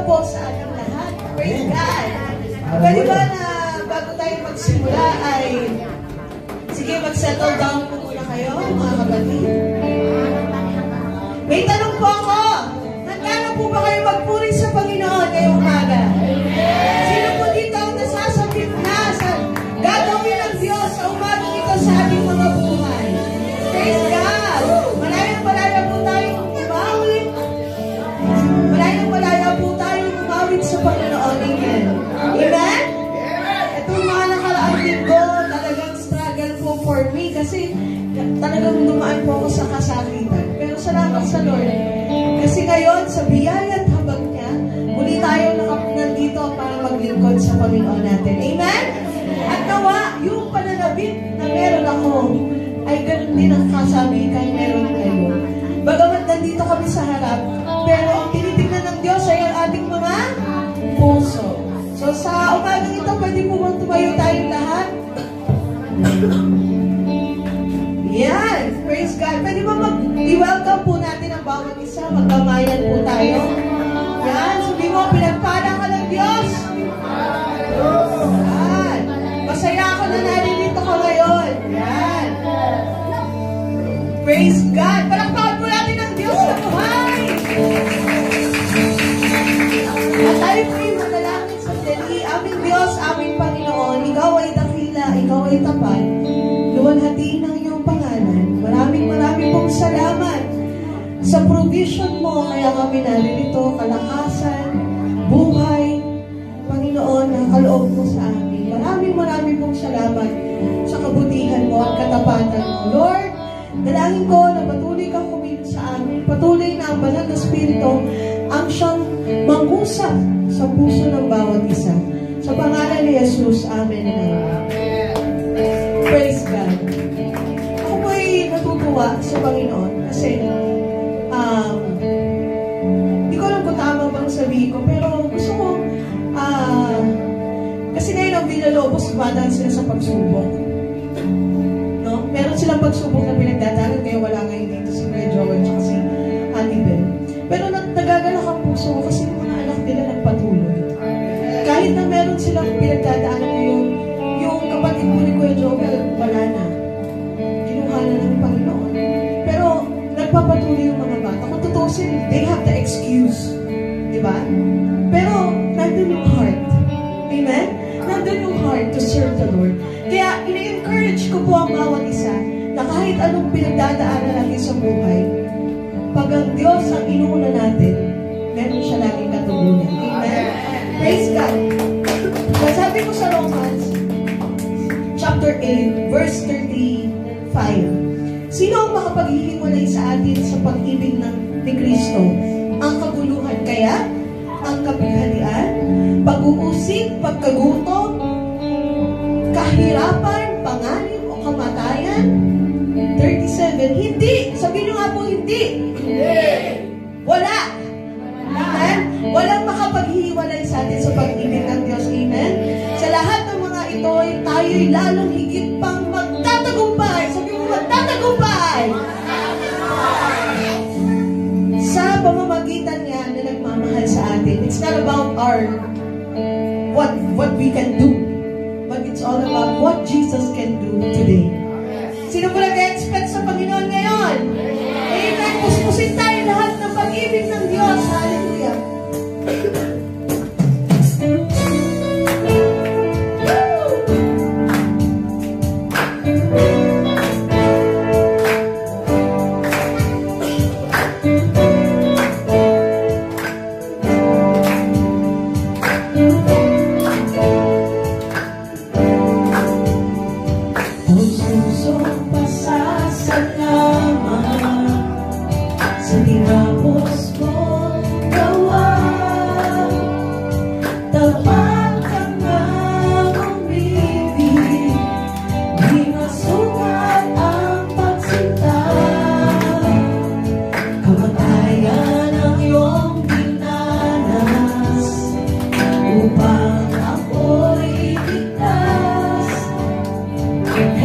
po sa ating lahat. Praise God! Pwede ba na bago tayo magsimula ay sige, mag-settle down po muna kayo, mga kapatid. May tanong po ako. Handa na po ba kayo magpuri sa Panginoon ngayong umaga? Sino po dito ang nasasabit na sa gagawin ng Diyos sa umaga ito sa ating mga buhay? Praise God! Malayang-malaya po tayong umawit. Malayang-malaya po tayong umawit sa Panginoon. Amen? Amen? Itong mga nakaraang linggo, talagang struggle po for me kasi talagang dumaan po ako sa kasakitan. Pero salamat sa Lord. Kasi ngayon, sa biyaya at habag niya, muli tayo nandito para maglingkod sa Panginoon natin. Amen? At nawa, yung pananabik na meron ako, ay ganun din ang kasabi kay meron kayo. Bagamat nandito kami sa harap, pero ang tinitignan ng Diyos ay ang ating mga puso. So sa umagang ito, pwede po bang tumayo tayong lahat? Yan! Praise God! Pwede ba i-welcome po natin ang bawat isa? Magkamayan po tayo. Yan! Sabi mo, pinagpala ka ng Diyos! Yan! Masaya ako na naririto ka ngayon. Yan! Praise God! Palakpakan po natin ang Diyos sa buhay! At tayo po'y manalangin sa dali. Aming Diyos, aming Panginoon, Ikaw ay dakila, Ikaw ay tapat. Luwalhatiin ang iyong pangalan. Maraming pong salamat sa provision mo. Kaya kami naririto, kalakasan, buhay, Panginoon, ang kaloob mo sa amin. Maraming pong salamat sa kabutihan mo at katapatan mo. Lord, dalangin ko na patuloy kang kumilos sa amin. Patuloy na ang banal na Espiritu ang siyang mangusap sa puso ng bawat isa. Sa pangalan ni Jesus, Amen and Amen. Praise God. Ako po'y natutuwa sa Panginoon kasi hindi ko alam kung tama bang sabihin ko, pero gusto ko kasi ngayon ang Villalobos, dumadaan sila sa pagsubok. No? Meron silang pagsubok na pinagdadaanan, kaya wala ngayon dito si Kuya Joel at si Ate Bel. Pero nagagalak ang puso ko kasi yung mga anak nila nagpatuloy. Kahit na meron silang pinagdadaanan ngayon, yung kapatid mo ni Kuya Joel, wala na. Kinuha na ng Panginoon. Pero nagpapatuloy yung mga bata. Kung tutusin, they have the excuse. Diba? Pero nandun yung heart. Amen? Nandun yung heart to serve the Lord. Kaya ina-encourage ko po ang bawat isa na kahit anong pinagdadaanan natin sa buhay, pag ang Diyos ang inuuna natin, meron siya laging katugunan. Amen? Praise God. Sabi ko sa Romans, chapter 8, verse 35. Sino ang makapaghihiwalay sa atin sa pag-ibig ni Kristo? Ang kaguluhan kaya? Ang kapighalian? Pag-uusig? Pagkagutom? Kahirapan? Panganib? O kamatayan? 37. Hindi! Sabihin nyo nga po, hindi! Wala! Amen? Walang makapaghiwalay sa atin sa pag-ibig ng Diyos. Amen? Sa lahat ng mga ito, tayo'y lalong higit pang magtatagumpay. Sabi mo, magtatagumpay! Sa pamamagitan niya na nagmamahal sa atin. It's not about what we can do, but it's all about what Jesus can do today. Sino po nag-expect sa Panginoon ngayon? Amen! Puspusin tayo lahat ng pag-ibig ng Diyos. Hallelujah!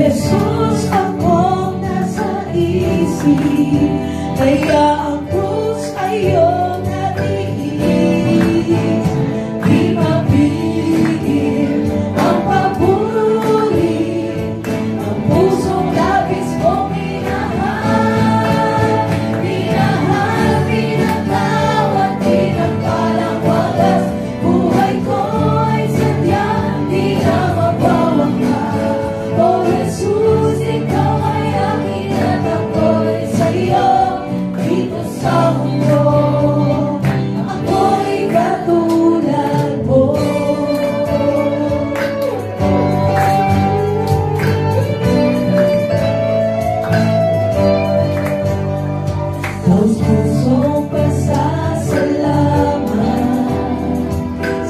Jesus, ako nasa isip, kaya ang krus ay iyong natiis.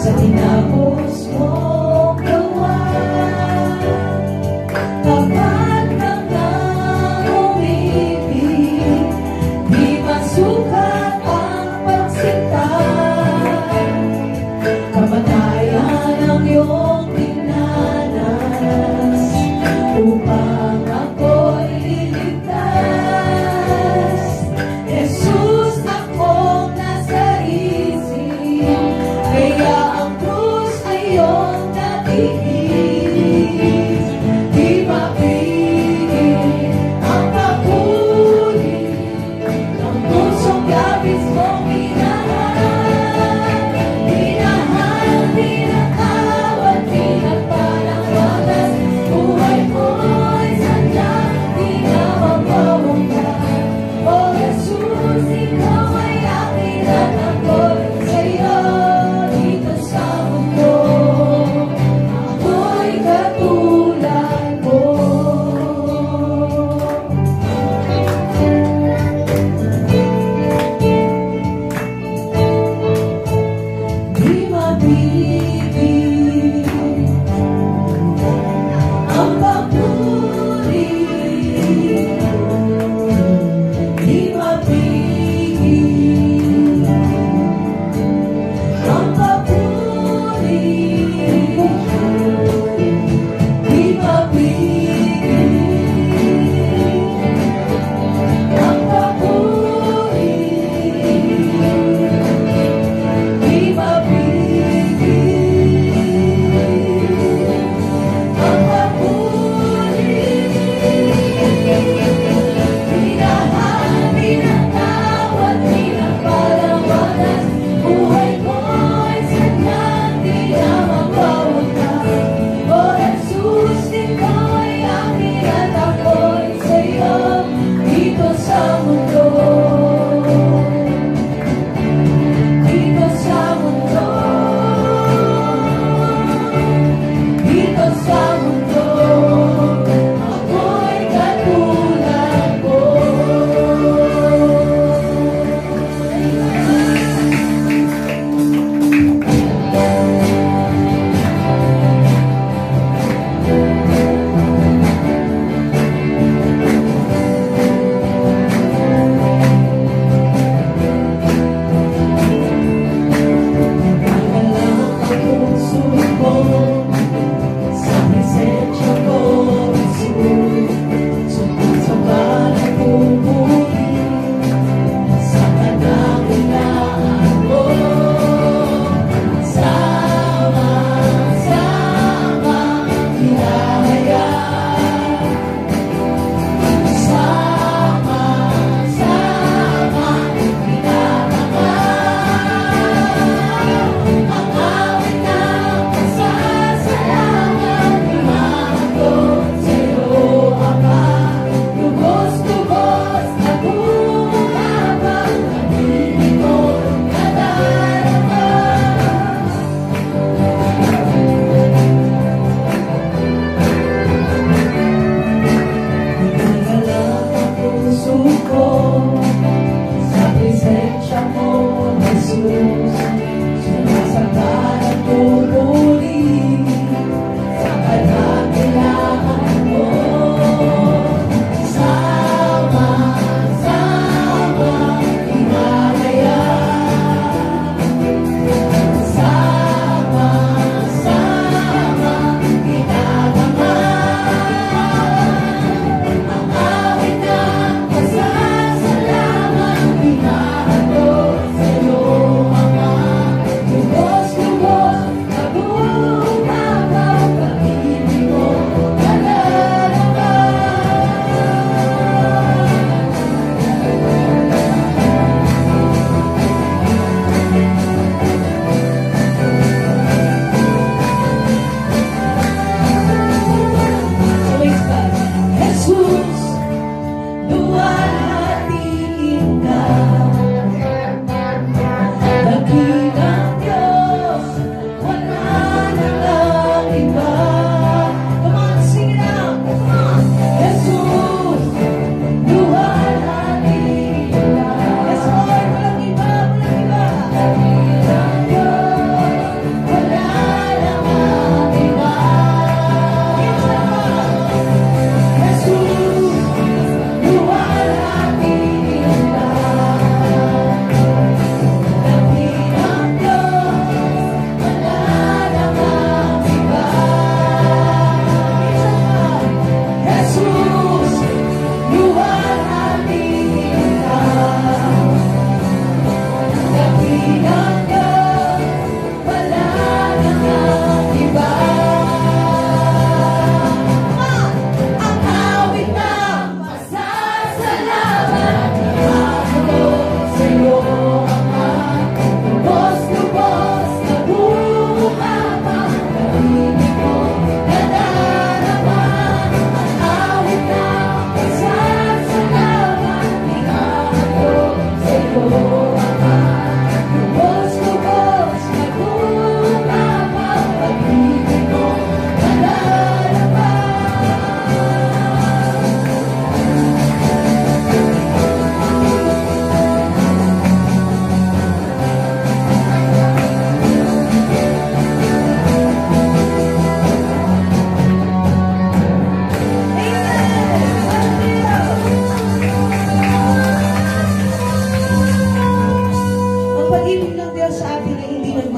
sa tinapos mong gawa. Kapag kang umibig, di masukat ang pagsinta. Kamatayan ang iyong dinanas upang ako'y iligtas. Jesus, akong nasa isip, kaya ang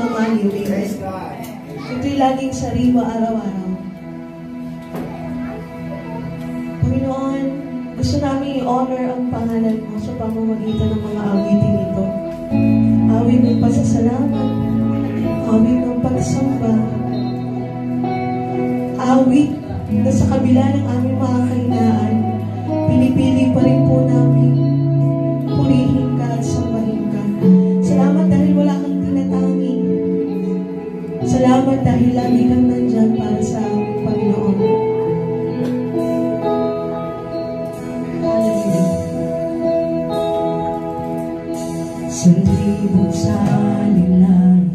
mamaliw. Ito'y laging sariwa araw-araw. Panginoon, gusto namin i-honor ang pangalan mo sa pamamagitan ng mga awitin ito. Awit ng pasasalamat, awit ng pagsamba, awit na sa kabila ng aming mga kahinaan, pinipili pa rin po namin purihin ka at sambahin ka. Salamat dahil wala kang tinatangi. Salamat dahil lagi kang nandyan para sa aming Panginoon. Hallelujah. Sa libong salilangin,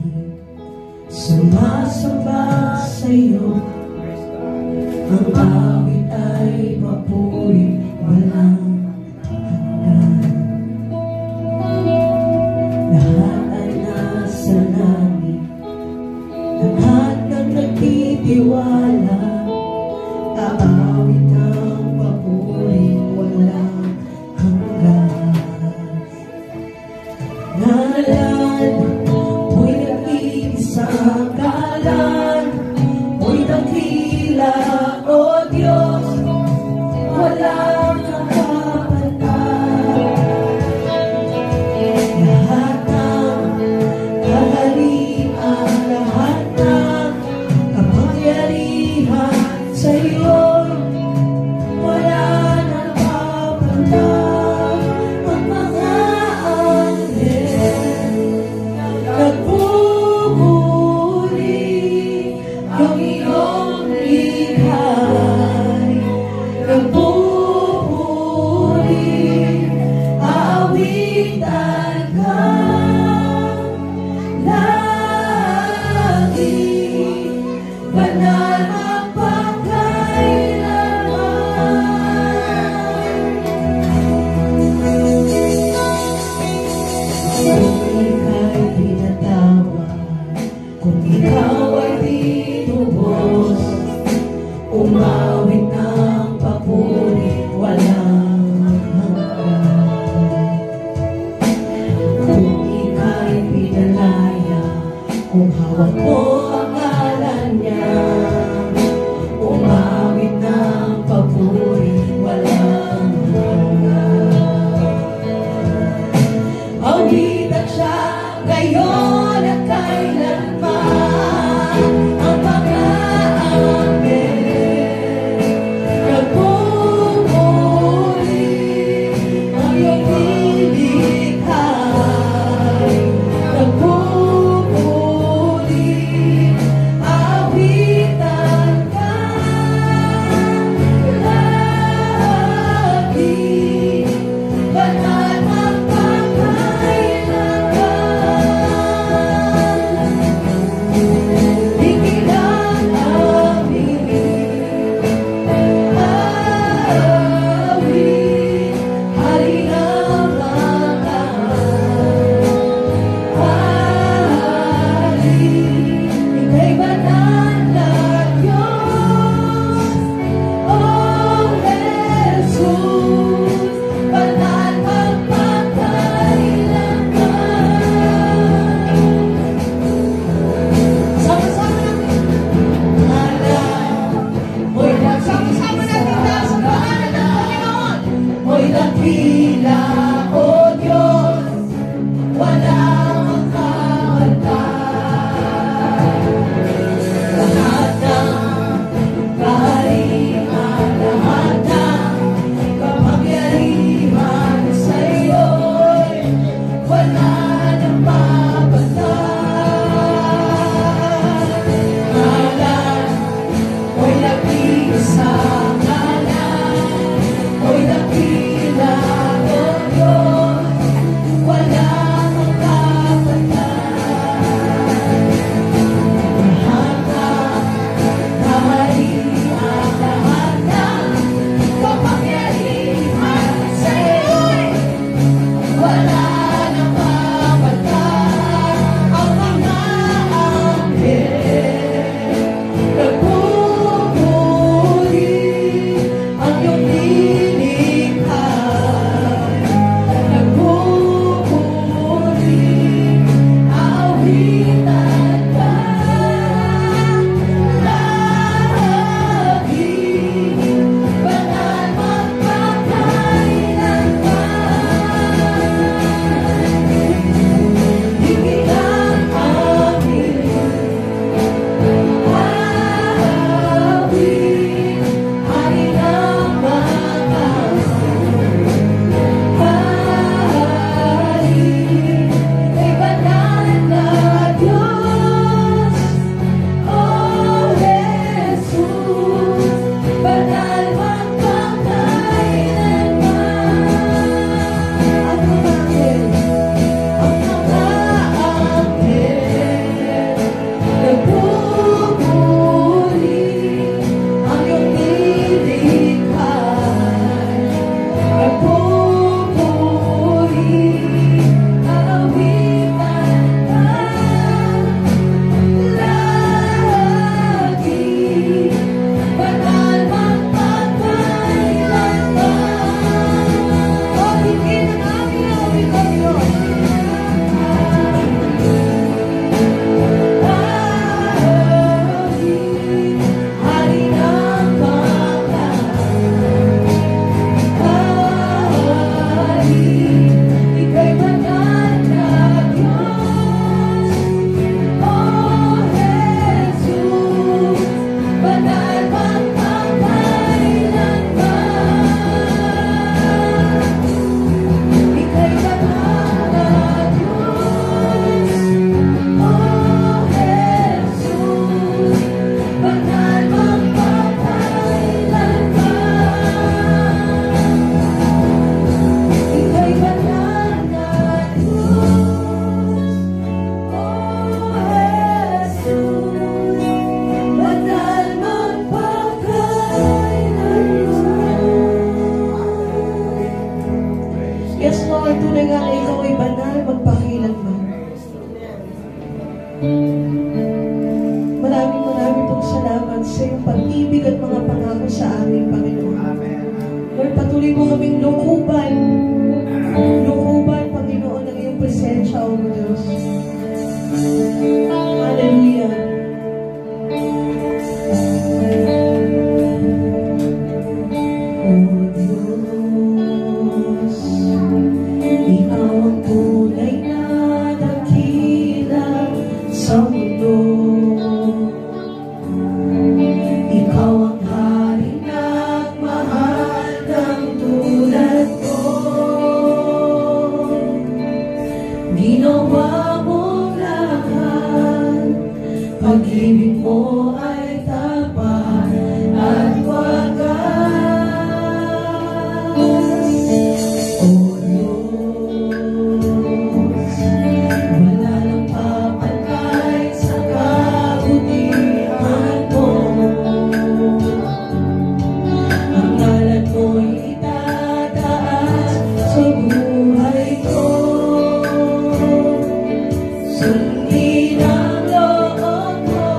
sumasamba sa iyo. Ang awit ay papuri, walang hanggan. Lahat ay nasa langit, lahat ng nagtitiwala. Aawit ng papuri, walang hanggan. Ngalan, mo'y nag-iisang kalan, mo'y dakila, o Diyos, walang kapantay. Lahat ng kaharian, lahat ng kapangyarihan sa iyo'y wala nang kapantay. Ang mga anghel nagpupuri, ang iyong ikhay nagpupuri, awitan ka lagi, banal magpakailanman. Kung ika'y pinatawag, kung ikaw ay tinubos, umawit ng papuri, walang hanggan. Kung ika'y pinalaya, kung hawak mo ang ngalan niya, umawit ng papuri, walang hanggan. Awitan siya ngayon at kailanman, ang mga anghel nagpupuri, ang iyong nilikhay nagpupuri, awit Maraming pong salamat sa iyong pag-ibig at mga pangako sa aming Panginoon. Lord, patuloy mo kaming lukuban, Panginoon, ng iyong presensya, O Diyos. Hallelujah. O Diyos, ikaw ang tunay na dakila sa mundo. Ikaw ang hari nagmahal ng tulad ko. Ginawa mo lahat, pag-ibig mo ay tapat at wagas. O Diyos, wala nang papantay sa kabutihan mo. Ang ngalan mo'y itataas sa buhay ko. Sundin ang loob mo,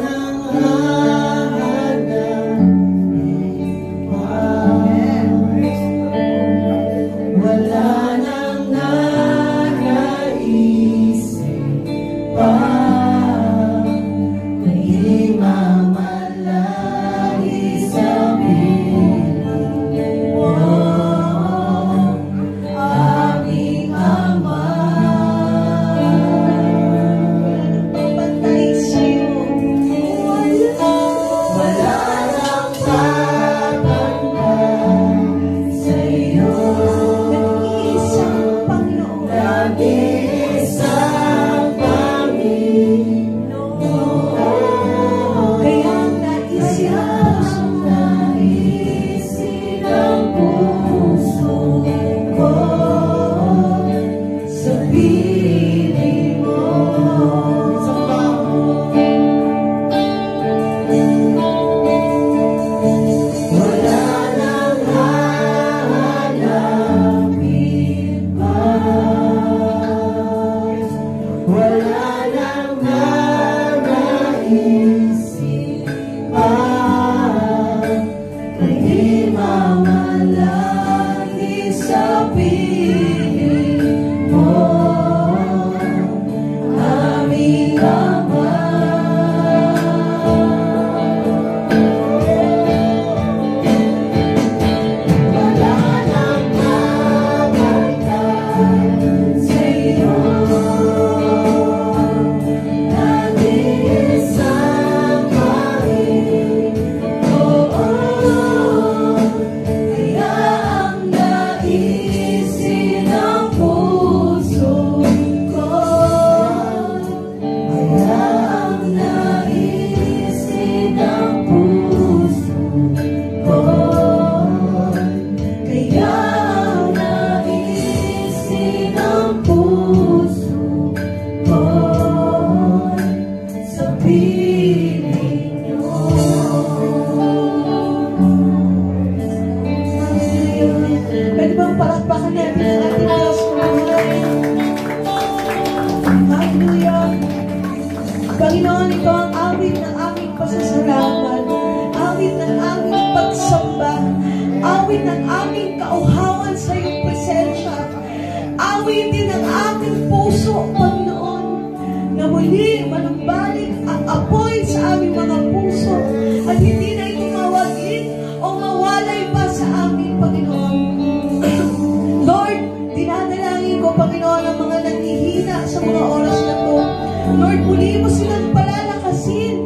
nang hahanapin pa. Wala nang nanaisip pa. Di mamalagi sa piling mo, aming Ama. Pagpantay sa'yo. Wala nang papantay sa'yo. Nag-iisang Panginoon. Nag-iisang Panginoon. Kaya ang Naisin ang puso ko sa piling mo. Wala nang hahanapin pa. Wala nang nanaisip pa. Di mamalagi sa piling mo, aming Ama. Wala nang papantay sa'yo. Nag-iisang Panginoon. Kaya ang naisin ang puso ko. Kaya ang naisin ang puso ko. Kaya ang naisin ang puso ko sa piling niyo. Pwede bang palakpakan natin ang ating Diyos for tonight? Hallelujah! Panginoon, ito ang awit ng aming pasasalamat, awit ng aming pagsamba, awit ng aming kauhawan sa iyong presensya, awit din ng aming puso, Panginoon, na muli manumbalik ang apoy sa aming mga puso at hindi na ito mawagin o mawalay pa sa aming Panginoon. Lord, dinadalangin ko, Panginoon, ang mga naghihina sa mga oras na to. Lord, muli mo silang palalakasin.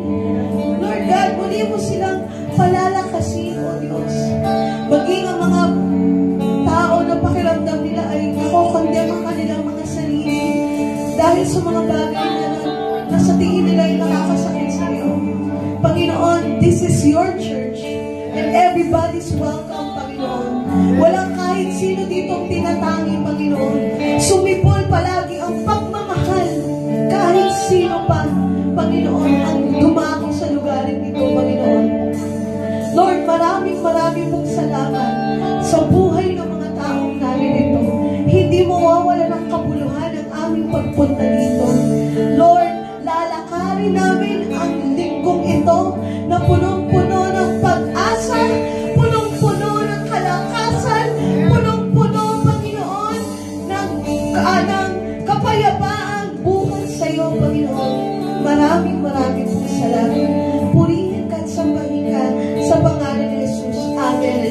Lord God, muli mo silang palalakasin, O Diyos. Maging ang mga tao na pakiramdam nila ay nakokondem ang kanilang mga sarili dahil sa mga bagay na sa tingin nila ay nakakasakit sa iyo. Panginoon, this is your church and everybody's welcome, Panginoon. Walang kahit sino ditong tinatangi, Panginoon. Sumipol palagi ang pagmamahal kahit sino pa, Panginoon, ang dumako sa lugarin ito, Panginoon. Lord, maraming pong salamat sa buhay ng mga taong naririto. Hindi mawawala ng kabuluhan ang aming pagpunta dito. Lord, lalakarin namin ang linggong ito na punong-puno ng pag-asa, punong-puno ng kalakasan, punong-puno, Panginoon, ng kapayapaang buhay sa iyo, Panginoon. Maraming pong salamat. Purihin ka at sambahin ka sa pangalan ni Jesus. Amen.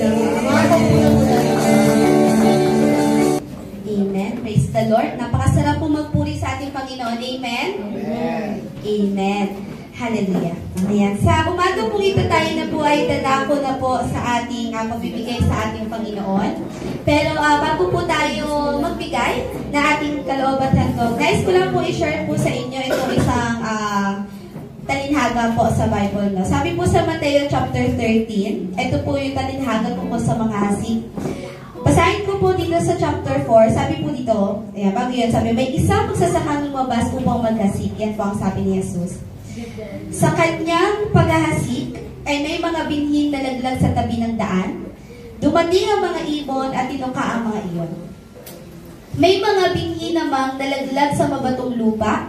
Amen. Praise the Lord. Napakasarap po magpuri sa ating Panginoon. Amen? Amen. Amen. Hallelujah. Ayan. Sa umaga po ito tayo na po ay dadako na po sa ating pagbibigay sa ating Panginoon. Pero bago po tayo magbigay na ating kalooban ko, guys, ko lang po i-share po sa inyo itong isang talinhaga po sa Bible. No? Sabi po sa Mateo chapter 13, ito po yung talinhaga po sa mga hasik. Basahin ko po dito sa chapter 4, sabi po dito, ayan, bago yun, sabi, may isang magsasakang lumabas upang maghasik. Yan po ang sabi ni Jesus. Sa kanyang paghahasik ay may mga binhing na nalaglag sa tabi ng daan. Dumating ang mga ibon at tinuka ang mga iyon. May mga binhi namang nalaglag sa mabatong lupa.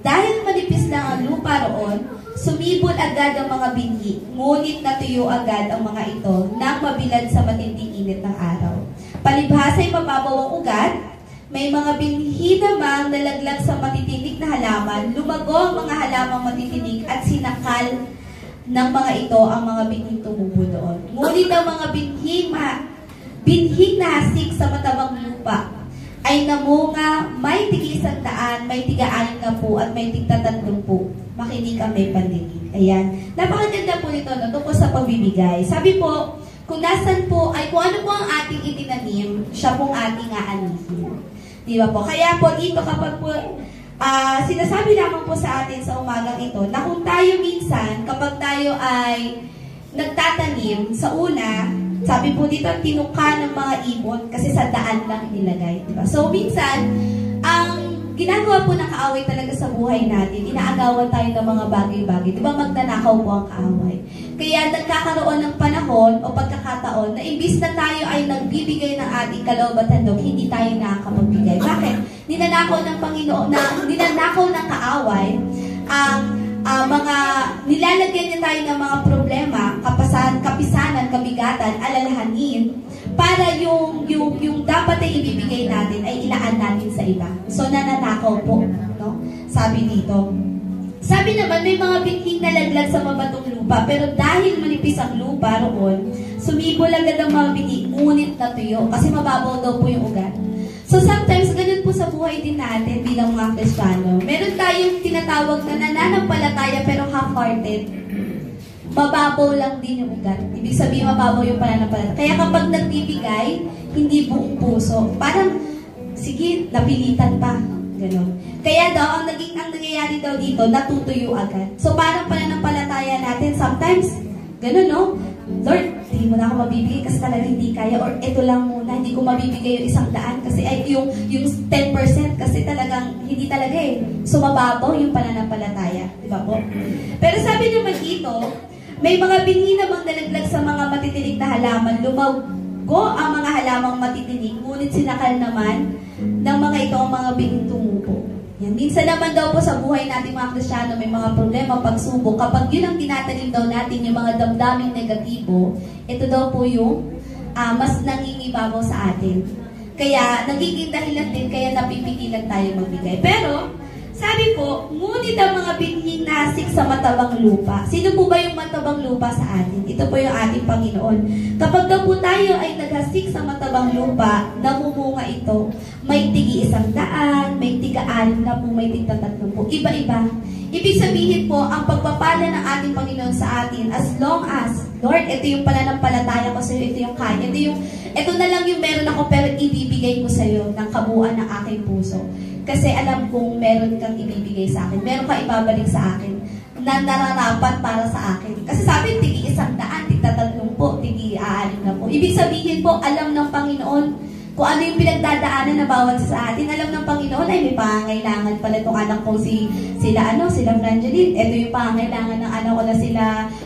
Dahil manipis lang ang lupa roon, Sumibol agad ang mga binhi, ngunit natuyo agad ang mga ito nang mabilad sa matinding init ng araw. Palibhasa'y mababaw ang ugat, may mga binhi namang nalaglag sa matitinik na halaman, lumago ang mga halamang matitinik at sinakal ng mga ito ang mga binhing tumubo doon. Ngunit ang mga binhing nahasik sa matabang lupa ay namunga, may tig-100, may tig-60 at may tig-30. Makinig ang may pandinig. Ayan. Napakaganda po nito, no? Tungkol sa pagbibigay. Sabi po, kung nasan po, ay kung ano po ang ating itinanim, siya pong ating aanihin. Di ba po? Kaya po dito kapag po, sinasabi lamang po sa atin sa umagang ito, na kung tayo minsan, kapag tayo ay nagtatanim, sa una, sabi po dito, tinuka ng mga ibon kasi sa daan lang nilagay. Diba? So, minsan, ang ginagawa po ng kaaway talaga sa buhay natin, inaagawan tayo ng mga bagay-bagay. Diba magnanakaw po ang kaaway? Kaya nagkakaroon ng panahon o pagkakataon na imbis na tayo ay nagbibigay ng ating kaloob at handog, hindi tayo nakakapagbigay. Bakit? Ninanakaw ng Panginoon, ninanakaw ng kaaway ang mga nilalagyan niya tayo ng mga problema, kapisanan, kabigatan, alalahanin, para yung dapat ay ibibigay natin ay ilaan natin sa iba. So, nananakaw po, no? Sabi dito. Sabi naman, may mga binhing nalaglag sa mabatong lupa, pero dahil manipis ang lupa roon, sumibol agad ang mga binhi, ngunit natuyo, kasi mababaw daw po yung ugat. So sometimes, ganun po sa buhay din natin bilang mga Kristiyano. Meron tayong tinatawag na nananampalataya pero half-hearted. Mababaw lang din yung ugat. Ibig sabihin, mababaw yung pananampalataya. Kaya kapag nagbibigay, hindi buong puso. Parang, sige, napilitan pa. Ganun. Kaya daw, ang nangyayari daw dito, natutuyo agad. So parang pananampalataya natin, sometimes, ganun, no? Lord, hindi mo na ako mabibigay kasi talaga hindi kaya, or ito lang muna, hindi ko mabibigay yung 100 kasi ay yung 10% kasi talagang hindi talaga eh. So mababaw yung pananampalataya, di ba po? Pero sabi naman dito, may mga binhi namang nalaglag sa mga matitinig na halaman, lumago ang mga halamang matitinig, ngunit sinakal naman ng mga ito ang mga binhing tumubo. Yan. Minsan naman daw po sa buhay natin mga Kristiyano, may mga problema, pagsubok. Kapag yun ang tinatanim daw natin, yung mga damdaming negatibo, ito daw po yung mas nangingibabaw sa atin. Kaya, nagiging dahilan din, kaya napipigilan tayo magbigay. Pero, sabi po, ngunit ang mga binhing nasik sa matabang lupa. Sino po ba yung matabang lupa sa atin? Ito po yung ating Panginoon. Kapag daw po tayo ay naghasik sa matabang lupa, namumunga ito. May tigi-100, may tiga-6 na po, may tig-30 po. Iba-iba. Ibig sabihin po, ang pagpapala ng ating Panginoon sa atin, as long as, Lord, ito yung pananampalataya ko sa iyo, ito yung kanya, ito na lang yung meron ako, pero ibibigay ko sa iyo ng kabuuan ng aking puso. Kasi alam kong meron kang ibibigay sa akin, meron kang ibabalik sa akin, na nararapat para sa akin. Kasi sabi, tigi-100, tig-30 po, tigi-6 na po. Ibig sabihin po, alam ng Panginoon, kung ano yung pinagdadaanan na bawat sa atin, alam ng Panginoon ay may pangangailangan pala itong anak kong sila Frangeline. Ito yung pangangailangan ng anak ko na sila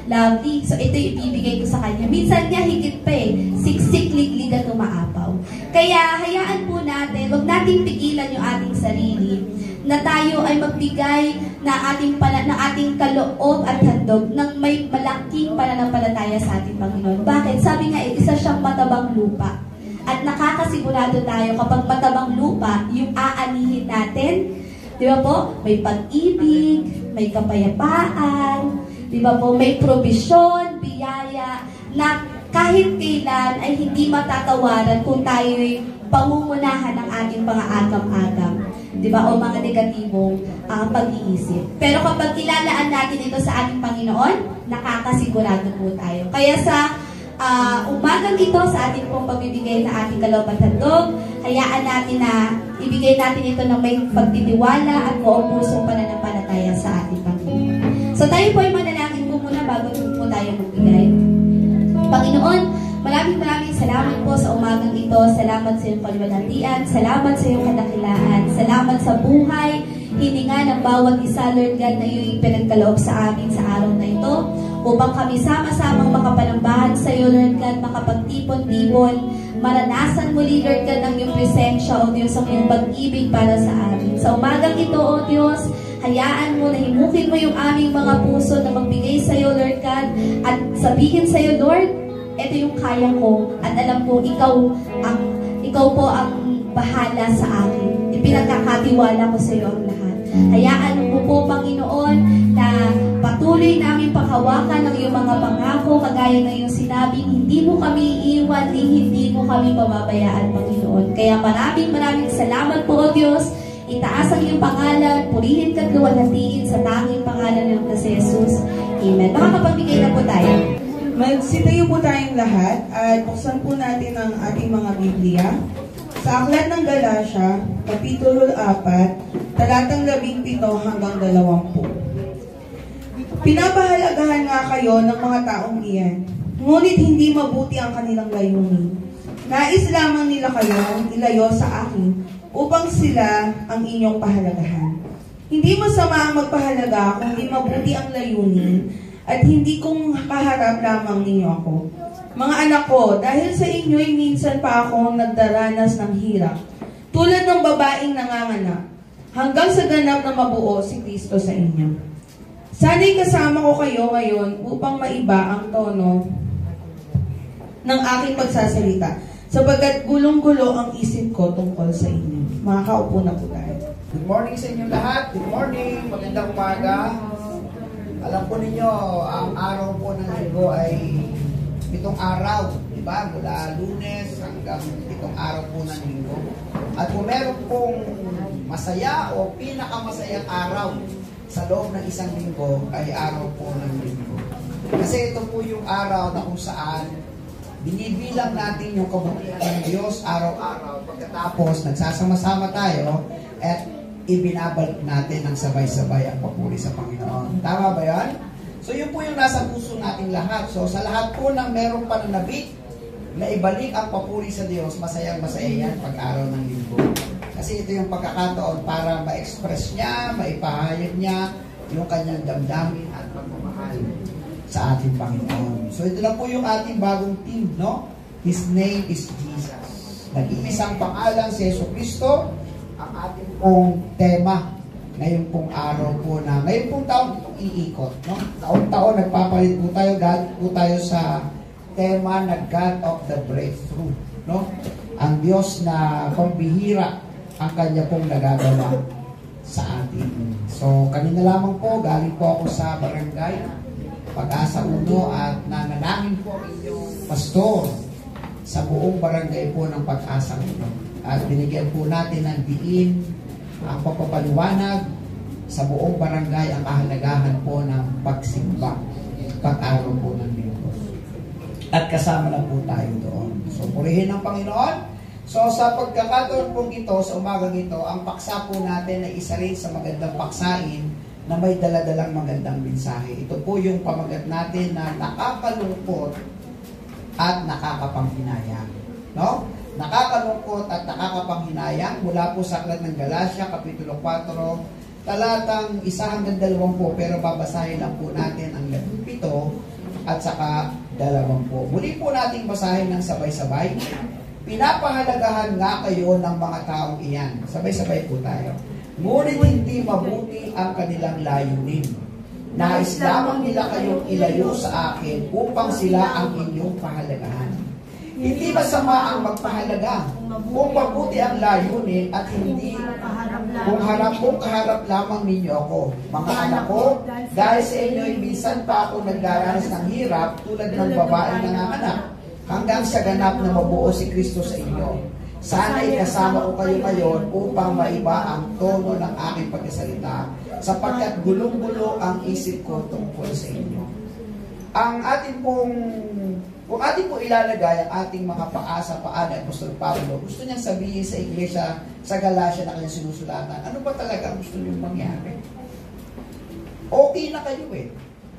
Lovely. So ito yung ibibigay ko sa kanya. Minsan niya higit pa eh. Siksik, liglig at umaapaw. Kaya hayaan po natin, huwag nating pigilan yung ating sarili na tayo ay magbigay na ating kaloob at handog ng may malaking pananampalataya sa ating Panginoon. Bakit? Sabi nga, isa siyang matabang lupa. At nakakasigurado tayo kapag matabang lupa, yung aanihin natin, di ba po? May pag-ibig, may kapayapaan, di ba po? May probisyon, biyaya, na kahit kailan ay hindi matatawaran kung tayo'y pangungunahan ng ating pang-aagam-agam. Di ba? O mga negatibong pag-iisip. Pero kapag ilalaan natin ito sa ating Panginoon, nakakasigurado po tayo. Kaya sa umagang ito sa ating pong pagbibigay na ating kaloob at handog, hayaan natin na ibigay natin ito ng may pagtitiwala at buong pusong pananampalataya sa ating Panginoon. So tayo po ay manalangin po muna bago po tayo magbigay. Panginoon, maraming salamat po sa umagang ito. Salamat sa iyong paliwalhatian. Salamat sa iyong kadakilaan. Salamat sa buhay, hininga ng bawat isa, Lord God, na iyong pinagkaloob sa amin sa araw na ito, upang kami sama-samang makapanambahan sa iyo, Lord God, makapagtipon-tipon, maranasan muli, Lord God, ang iyong presensya, O Diyos, ang iyong pag-ibig para sa amin. Sa umagang ito, O Diyos, Hayaan mo na himukin mo yung aming mga puso na magbigay sa iyo, Lord God, at sabihin sa iyo, Lord, ito yung kaya ko at alam ko ikaw po ang bahala sa akin. Ipinagkakatiwala ko sa iyo ang lahat. Hayaan mo po, Panginoon, na patuloy namin panghawakan ang iyong mga pangako, kagaya ng iyong sinabing, hindi mo kami iiwan, hindi mo kami pababayaan, Panginoon. Kaya maraming salamat po, O Diyos. Itaas ang iyong pangalan, purihin ka't luwalhatiin sa tanging pangalan ng Jesus. Amen. Makakapagbigay na po tayo. Magsitayo po tayong lahat at buksan po natin ang ating mga Biblia. Sa Aklat ng Galacia, Kapitulo 4, talatang 17 hanggang 20. Pinapahalagahan nga kayo ng mga taong iyan, ngunit hindi mabuti ang kanilang layunin. Nais lamang nila kayong ilayo sa akin upang sila ang inyong pahalagahan. Hindi masama ang magpahalaga kung di mabuti ang layunin at hindi kong kaharap lamang ninyo ako. Mga anak ko, dahil sa inyo'y minsan pa akong nagdaranas ng hirap, tulad ng babaeng nanganganak, hanggang sa ganap na mabuo si Kristo sa inyo. Sana'y kasama ko kayo ngayon upang maiba ang tono ng aking pagsasalita, sapagkat gulong-gulo ang isip ko tungkol sa inyo. Makakaupo na po tayo. Good morning sa inyo lahat. Good morning. Magandang umaga. Alam po ninyo, ang araw po ng linggo ay 7 araw. Diba? Mula Lunes hanggang 7 araw po ng linggo. At kung meron pong masaya o pinakamasayang araw sa loob ng isang linggo, ay araw po ng linggo. Kasi ito po yung araw na kung saan binibilang natin yung kabutihan ng Diyos araw-araw. Pagkatapos, nagsasama-sama tayo at ibinabalik natin ng sabay-sabay ang papuri sa Panginoon. Tama ba yan? So yun po yung nasa puso nating lahat. So sa lahat po ng merong pananabik na ibalik ang papuri sa Diyos, masayang-masaya yan pag-araw ng linggo. Kasi ito yung pagkakataon para ma-express niya, maipahayag niya yung kanyang damdamin at pagmamahal sa ating Panginoon. So ito na po yung ating bagong team, no? His name is Jesus. Nag-iisang pangalan si Jesucristo, ang ating pong tema ngayon pong araw po na, ngayon pong taon itong iikot, no? Taon-taon nagpapalit po tayo, galing po tayo sa tema na God of the Breakthrough, no? Ang Diyos na pambihira ang kanya pong nagagawa sa atin. So kanina lamang po, galing po ako sa barangay Pag-asa Uno at nanalangin po inyong pastor sa buong barangay po ng Pag-asa Uno. At binigyan po natin ng diin ang pagpapaliwanag sa buong barangay ang kahalagahan po ng pagsimba pag-araw po ng linggo. At kasama na po tayo doon. So purihin ng Panginoon. So sa pagkakataon pong ito, sa umagang ito, ang paksa po natin ay isa rin sa magandang paksain na may daladalang magandang mensahe. Ito po yung pamagat natin na nakakalungkot at nakakapanghinayang. No? Nakakalungkot at nakakapanghinayang mula po sa Aklat ng Galacia, Kapitulo 4, talatang 1 hanggang 20 po, pero babasahin lang po natin ang 17 at saka 20. Muli po nating basahin ng sabay-sabay. Pinapahalagahan nga kayo ng mga taong iyan. Sabay-sabay po tayo. Ngunit hindi mabuti ang kanilang layunin. Nais lamang nila kayong ilayo sa akin upang sila ang inyong pahalagahan. Hindi masama ang magpahalaga kung mabuti ang layunin at hindi kung kaharap lamang ninyo ako. Mga anak ko, dahil sa inyo minsan pa ako nagdaranas ng hirap tulad ng babaeng nanganganak hanggang sa ganap na mabuo si Kristo sa inyo. Sana'y kasama ko kayo ngayon upang maiba ang tono ng aking pagkasalita sapagkat gulong-gulo ang isip ko tungkol sa inyo. Ang ating pong kung ating po ilalagay ang ating mga paasa, paano ni Apostol Pablo, gusto niyang sabihin sa iglesia sa Galacia na kanyang sinusulatan, ano ba talaga gusto niyong mangyari? Okay na kayo eh.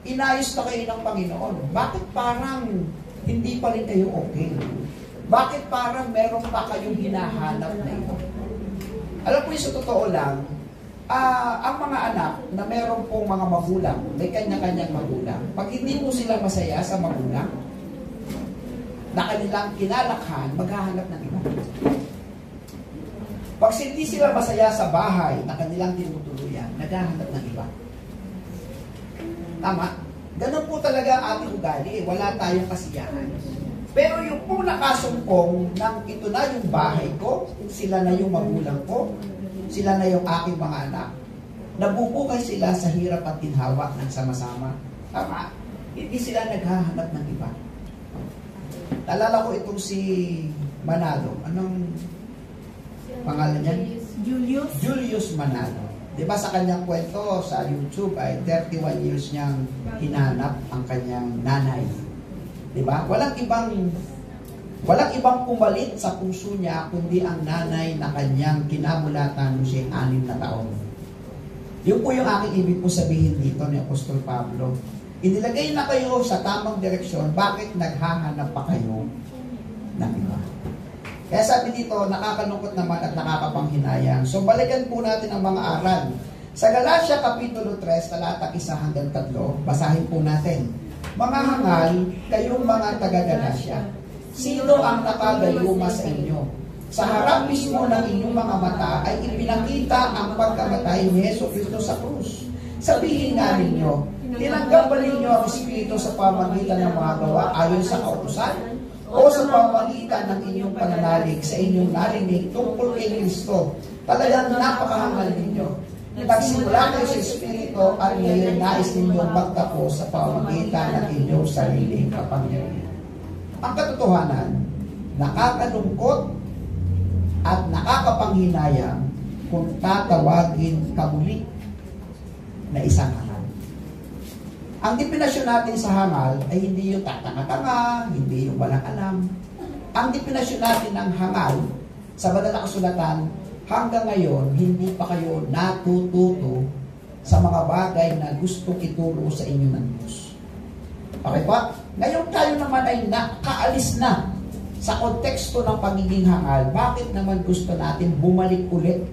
Inayos na kayo ng Panginoon. Bakit parang hindi pa rin kayo okay? Bakit parang meron pa kayong hinahanap na ito? Alam po yung sa totoo lang, ang mga anak na meron pong mga magulang, may kanya-kanyang magulang, pag hindi po sila masaya sa magulang, na kanilang kinalakhan, maghahanap ng iba. Pag hindi sila masaya sa bahay na kanilang tinutuluyan, naghahanap ng iba. Tama? Ganun po talaga ang ating ugali. Wala tayong kasiyahan. Pero yung po nakasumpong ng ito na yung bahay ko, sila na yung magulang ko, sila na yung aking mga anak, nabubukay sila sa hirap at ginhawa ng sama-sama. Tama? Hindi sila naghahanap ng iba. Naalala ko itong si Manalo. Anong pangalan niya? Julius Manalo. Di ba sa kanyang kwento sa YouTube ay 31 years niyang hinanap ang kanyang nanay. Di ba? Walang ibang pumalit sa puso niya kundi ang nanay na kanyang kinamulatan nung siya 6 na taon. Yun po yung aking ibig po sabihin dito ni Apostol Pablo. Inilagay na kayo sa tamang direksyon, bakit naghahanap pa kayo ng iba? Kaya sabi dito, nakakalungkot naman at nakakapanghinayang. So balikan po natin ang mga aral. Sa Galatia Kapitulo 3, talata 1 hanggang 3, basahin po natin. Mga hangal, kayong mga taga-Galatia, sino ang nakagayuma sa inyo? Sa harap mismo ng inyong mga mata ay ipinakita ang pagkamatay ni Jesucristo sa krus. Sabihin nga ninyo, tinanggap ba ninyo ang Espiritu sa pamagitan ng mga gawa ayon sa kautusan? O sa pamagitan ng inyong pananalig sa inyong narinig tungkol kay Kristo? Talagang napakahangal ninyo. Nagsimula kayo sa Espiritu at ngayon nais ninyong magtapos sa pamagitan ng inyong sariling kapangyarihan. Ang katotohanan, nakakalungkot at nakakapanghinayang kung tatawagin ka muli na isang hangal. Ang definasyon natin sa hangal ay hindi yung tatanga-tanga, hindi yung walang alam. Ang definasyon natin ng hangal sa banal na kasulatan, hanggang ngayon, hindi pa kayo natututo sa mga bagay na gustong ituro sa inyo ng Diyos. Okay ba? Ngayon tayo naman ay nakaalis na sa konteksto ng pagiging hangal. Bakit naman gusto natin bumalik ulit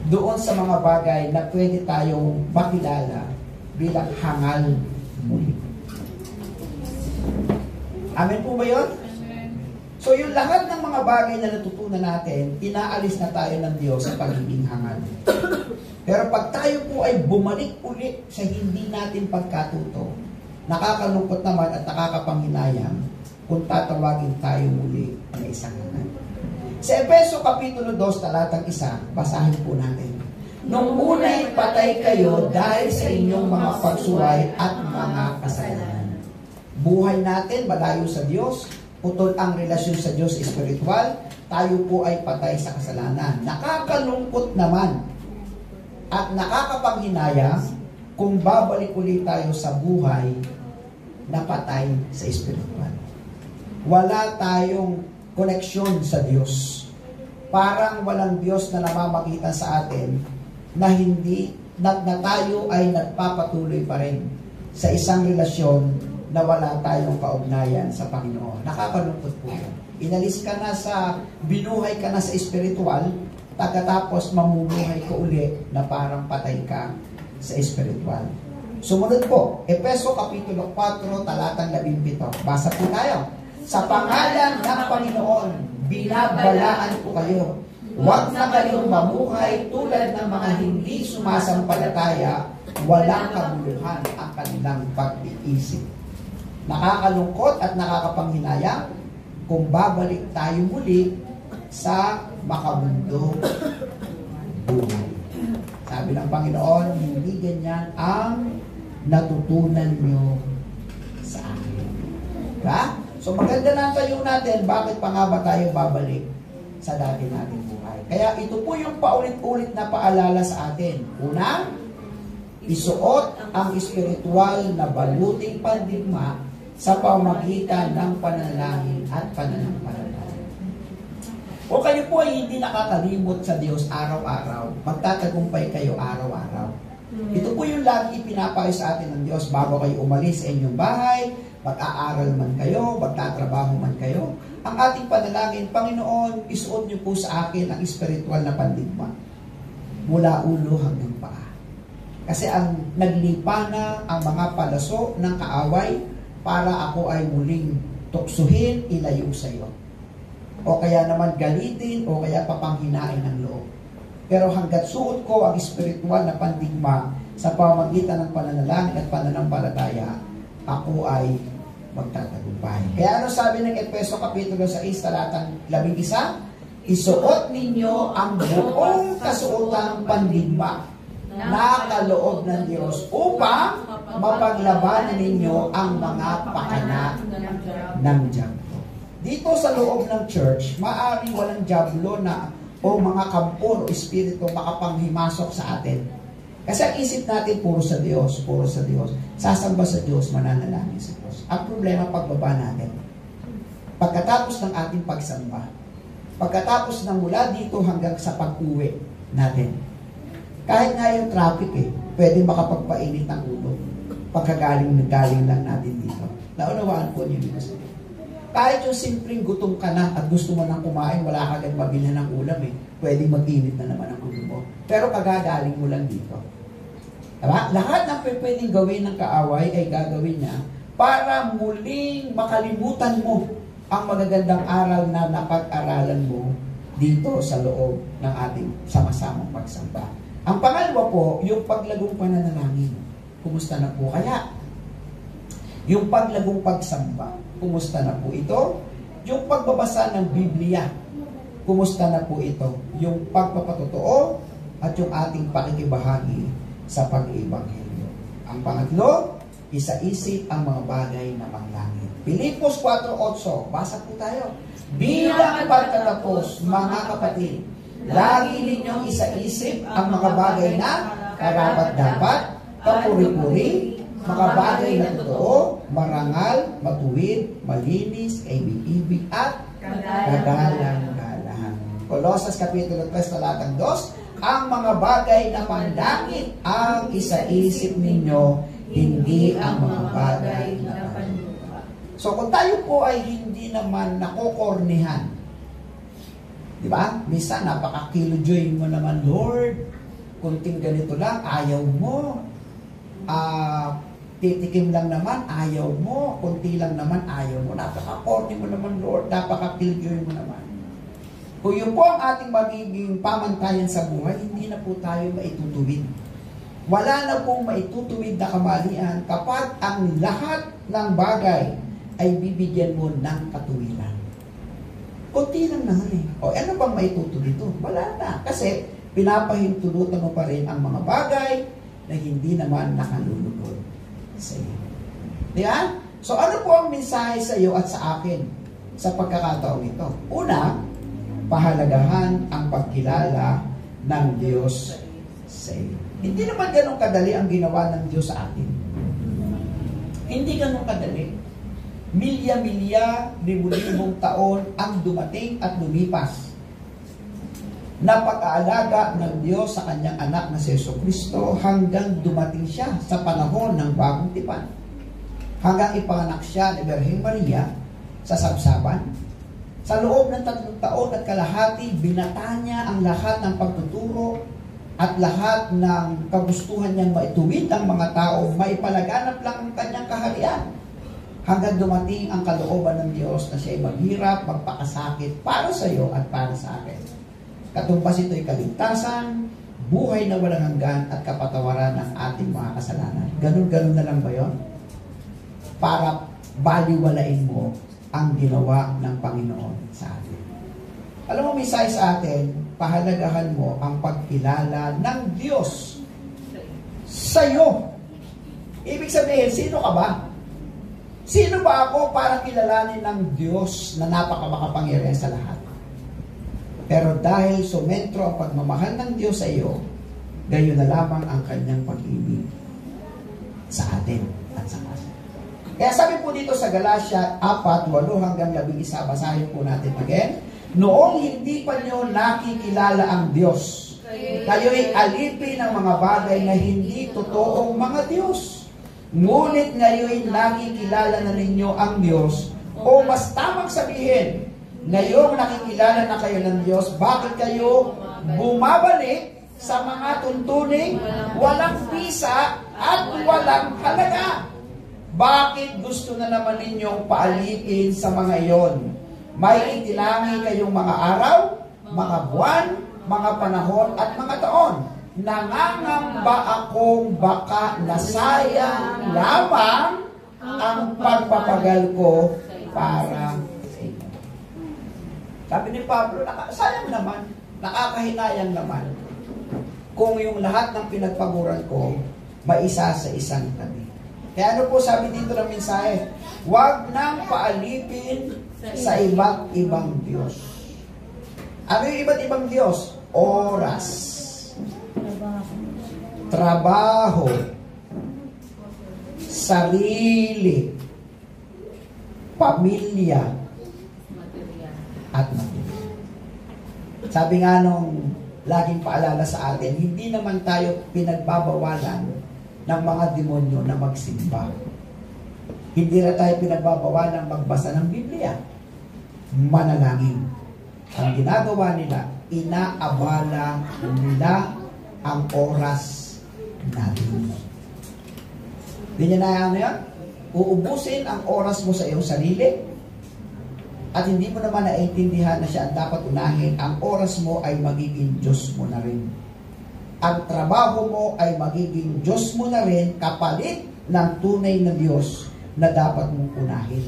doon sa mga bagay na pwede tayong makilala bilang hangal muli? Amen po ba yun? So yung lahat ng mga bagay na natutunan natin, inaalis na tayo ng Diyos sa pagiging hangal. Pero pag tayo po ay bumalik ulit sa hindi natin pagkatuto, nakakalungkot naman at nakakapanghinayang kung tatawagin tayo muli na isang hangal. Sa Efeso Kapitulo 2, talatang 1, basahin po natin. Nung una'y patay kayo dahil sa inyong mga pagsuway at mga kasalanan. Buhay natin malayo sa Diyos, putol ang relasyon sa Diyos espiritual, tayo po ay patay sa kasalanan. Nakakalungkot naman at nakakapanghinayang kung babalik ulit tayo sa buhay na patay sa espiritual. Wala tayong koneksyon sa Diyos. Parang walang Diyos na namamagitan sa atin na hindi na tayo ay nagpapatuloy pa rin sa isang relasyon na wala tayong kaugnayan sa Panginoon. Nakakalungkot po yun. Inalis ka na binuhay ka na sa espiritual, pagkatapos mamumuhay ka uli na parang patay ka sa espiritual. Sumunod po, Efeso Kapitulo 4, talatang 17. Basa po tayo. Sa pangalan ng Panginoon, binabalaan ko kayo. Huwag na kayong mamuhay tulad ng mga hindi sumasampalataya, walang kabuluhan ang kanilang pag-iisip. Nakakalungkot at nakakapanghinayang kung babalik tayo muli sa makabundong buhay. Sabi ng Panginoon, hindi ganyan ang natutunan nyo sa akin. Diba? So maganda na tayo natin, bakit pa nga ba tayo babalik sa dati nating buhay? Kaya ito po yung paulit-ulit na paalala sa atin. Una, isuot ang espiritual na baluting pandigma sa pamagitan ng panalangin at pananampalataya. O kayo po ay hindi nakakalimot sa Diyos araw-araw, magtatagumpay kayo araw-araw. Ito po yung lagi pinapayo sa atin ng Diyos bago kayo umalis sa inyong bahay, mag-aaral man kayo, magtatrabaho man kayo. Ang ating panalangin, Panginoon, isuot niyo po sa akin ang espiritual na pandigma mula ulo hanggang paa. Kasi ang naglipa na ang mga palaso ng kaaway para ako ay muling tuksuhin, ilayo sa iyo. O kaya naman galitin, o kaya papanghinain ng loob. Pero hanggat suot ko ang espiritual na pandigma sa pamamagitan ng pananalangin at pananampalataya, ako ay magtatagumpay. Kaya ano sabi ng Efeso Kapitulo 6, talatang 11? Isuot ninyo ang buong kasuotang pandigma na kaloob ng Diyos upang mapaglabanan ninyo ang mga pakana ng diablo. Dito sa loob ng church, maaari walang diablo na o mga kampo o espiritu makapanghimasok sa atin. Kasi ang isip natin, puro sa Diyos, puro sa Diyos. Sasamba sa Diyos, mananalangin sa Diyos. Ang problema, pagbaba natin. Pagkatapos ng ating pagsamba, pagkatapos ng mula dito hanggang sa pag-uwi natin, kahit nga yung traffic pwede makapagpainit ng ulo. Pagkagaling lang natin dito. Naunawaan po niyo dito. Kahit yung simpleng gutom ka na at gusto mo nang kumain, wala ka agad mabili ng ulam pwedeng mag-init na naman ang ulo mo. Pero kagagaling mo lang dito. Diba? Lahat ng pwedeng gawin ng kaaway ay gagawin niya para muling makalimutan mo ang magagandang aral na napag-aralan mo dito sa loob ng ating sama-samang pagsamba. Ang pangalawa po, yung paglagong pananalangin. Kumusta na po kaya? Yung paglagong pagsamba, kumusta na po ito? Yung pagbabasa ng Biblia, kumusta na po ito? Yung pagpapatotoo at yung ating pakikibahagi sa pag-ibanghelyo. Ang pangatlo, isa-isip ang mga bagay na panglangit. Pilipos 4:8, basa po tayo. Bilang pagtatapos, mga kapatid, lagi ninyong isa-isip ang mga bagay na karapat-dapat, kapuri-puri, mga bagay na totoo, marangal, matuwid, malinis, ibig-ibig, at kagalang-galang. Colossus Kapitulo 3, talatang 2, ang mga bagay na panlangit ang isa-isip ninyo, hindi ang mga bagay na panlupa. So kung tayo po ay hindi naman nakokornihan, di ba? Minsan napaka-kilojoy mo naman, Lord. Kunting ganito lang, ayaw mo. Titikim lang naman, ayaw mo. Kunti lang naman, ayaw mo. Napaka-corny mo naman, Lord. Napaka-kilojoy mo naman. Kung yun po ang ating magiging pamantayan sa buhay, hindi na po tayo maitutuwid. Wala na pong maitutuwid na kamalian kapag ang lahat ng bagay ay bibigyan mo ng katuwiran. Kunti lang naman O ano bang maitutuloy ito? Wala na. Kasi pinapahintulutan mo pa rin ang mga bagay na hindi naman nakalulugod sa iyo. Diyan? So ano po ang mensahe sa iyo at sa akin sa pagkakataong ito? Una, pahalagahan ang pagkilala ng Diyos sa iyo. Hindi naman ganun kadali ang ginawa ng Diyos sa atin. Hindi ganun kadali. Milya-milya, libu-libong taon ang dumating at lumipas. Napag-aalaga ng Diyos sa kanyang anak na si Jesucristo hanggang dumating siya sa panahon ng bagong tipan. Hanggang ipanganak siya ni Birheng Maria sa sabsaban. Sa loob ng 3 taon at kalahati, binata niya ang lahat ng pagtuturo at lahat ng kagustuhan niyang maituwid ang mga tao, maipalaganap lang ang kanyang kaharian. Hanggang dumating ang kalooban ng Diyos na siya ay maghirap, magpakasakit para sa iyo at para sa akin. Katumbas ito'y kaligtasan, buhay na walang hanggan at kapatawaran ng ating mga kasalanan. Ganun-ganun na lang ba yun? Para baliwalain mo ang ginawa ng Panginoon sa atin. Alam mo, mensahe sa atin, pahalagahan mo ang pagkilala ng Diyos sa iyo. Ibig sabihin, sino ka ba? Sino ba ako para kilalanin ng Diyos na napakamakapangyarihan sa lahat? Pero dahil sumentro ang pagmamahal ng Diyos sa iyo, gayon na lamang ang kanyang pag-ibig sa atin at sa atin. Kaya sabi po dito sa Galatia 4:8-11, basahin po natin again. Noong hindi pa niyo nakikilala ang Diyos, kayo'y alipin ng mga bagay na hindi totoong mga Diyos. Ngunit ngayon nakikilala na ninyo ang Diyos, o mas tamang sabihin, ngayong nakikilala na kayo ng Diyos, bakit kayo bumabalik sa mga tuntuning walang bisa at walang halaga? Bakit gusto na naman ninyong paalipin sa mga iyon? May itilangi kayong mga araw, mga buwan, mga panahon at mga taon. Nangangamba akong baka nasayang lamang ang pagpapagal ko para sa inyo. Sabi ni Pablo, sayang naman, nakakahinayang naman kung yung lahat ng pinagpaguran ko maisa sa isang tabi. Kaya ano po sabi dito ng mensahe? Huwag nang paalipin sa iba't ibang Diyos. Ano yung iba't ibang Diyos? Oras, trabaho, sarili, pamilya, at matilya. Sabi nga nung laging paalala sa atin, hindi naman tayo pinagbabawalan ng mga demonyo na magsimba. Hindi na tayo pinagbabawalan magbasa ng Biblia. Manalangin. Ang ginagawa nila, inaabala nila ang oras natin. Hindi niya na ano yan? Uubusin ang oras mo sa iyong sarili at hindi mo naman naiintindihan na siya ang dapat unahin. Ang oras mo ay magiging Diyos mo na rin. Ang trabaho mo ay magiging Diyos mo na rin kapalit ng tunay na Diyos na dapat mong unahin.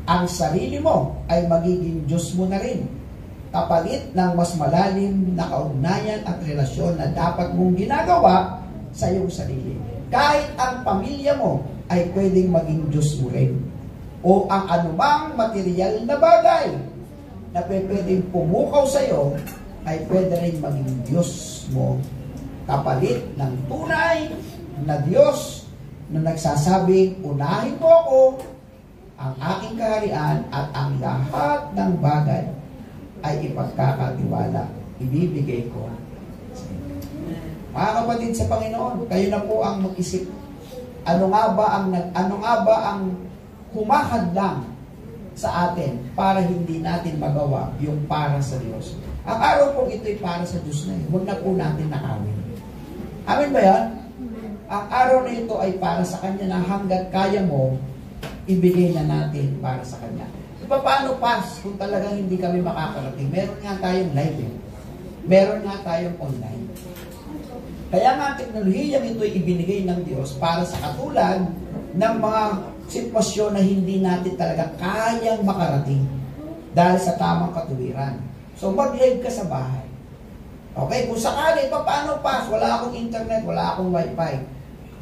Ang sarili mo ay magiging Diyos mo na rin kapalit ng mas malalim na kaugnayan at relasyon na dapat mong ginagawa sa iyong sarili. Kahit ang pamilya mo ay pwedeng maging Diyos mo rin. O ang anumang material na bagay na pwedeng pumukaw sa iyo ay pwede rin maging Diyos mo kapalit ng tunay na Diyos na nagsasabing, unahin mo ako, ang aking kaharian at ang lahat ng bagay ay ipagkakatiwala, ibibigay ko sa inyo. Mga kapatid sa Panginoon, kayo na po ang mag-isip. Ano nga ba ang humahadlang sa atin para hindi natin magawa yung para sa Diyos? Ang araw po ito'y para sa Diyos na yun. Huwag na po natin nakawin. Amin ba yan? Ang araw na ito ay para sa Kanya na hanggat kaya mo, ibigay na natin para sa Kanya. Paano pas kung talagang hindi kami makakarating? Meron nga tayong live eh. Meron nga tayong online. Kaya nga ang teknolohiyang ito ay ibinigay ng Diyos para sa katulad ng mga sitwasyon na hindi natin talaga kayang makarating dahil sa tamang katuwiran. So mag-live ka sa bahay. Okay, kung sakali, paano pas? Wala akong internet, wala akong wifi.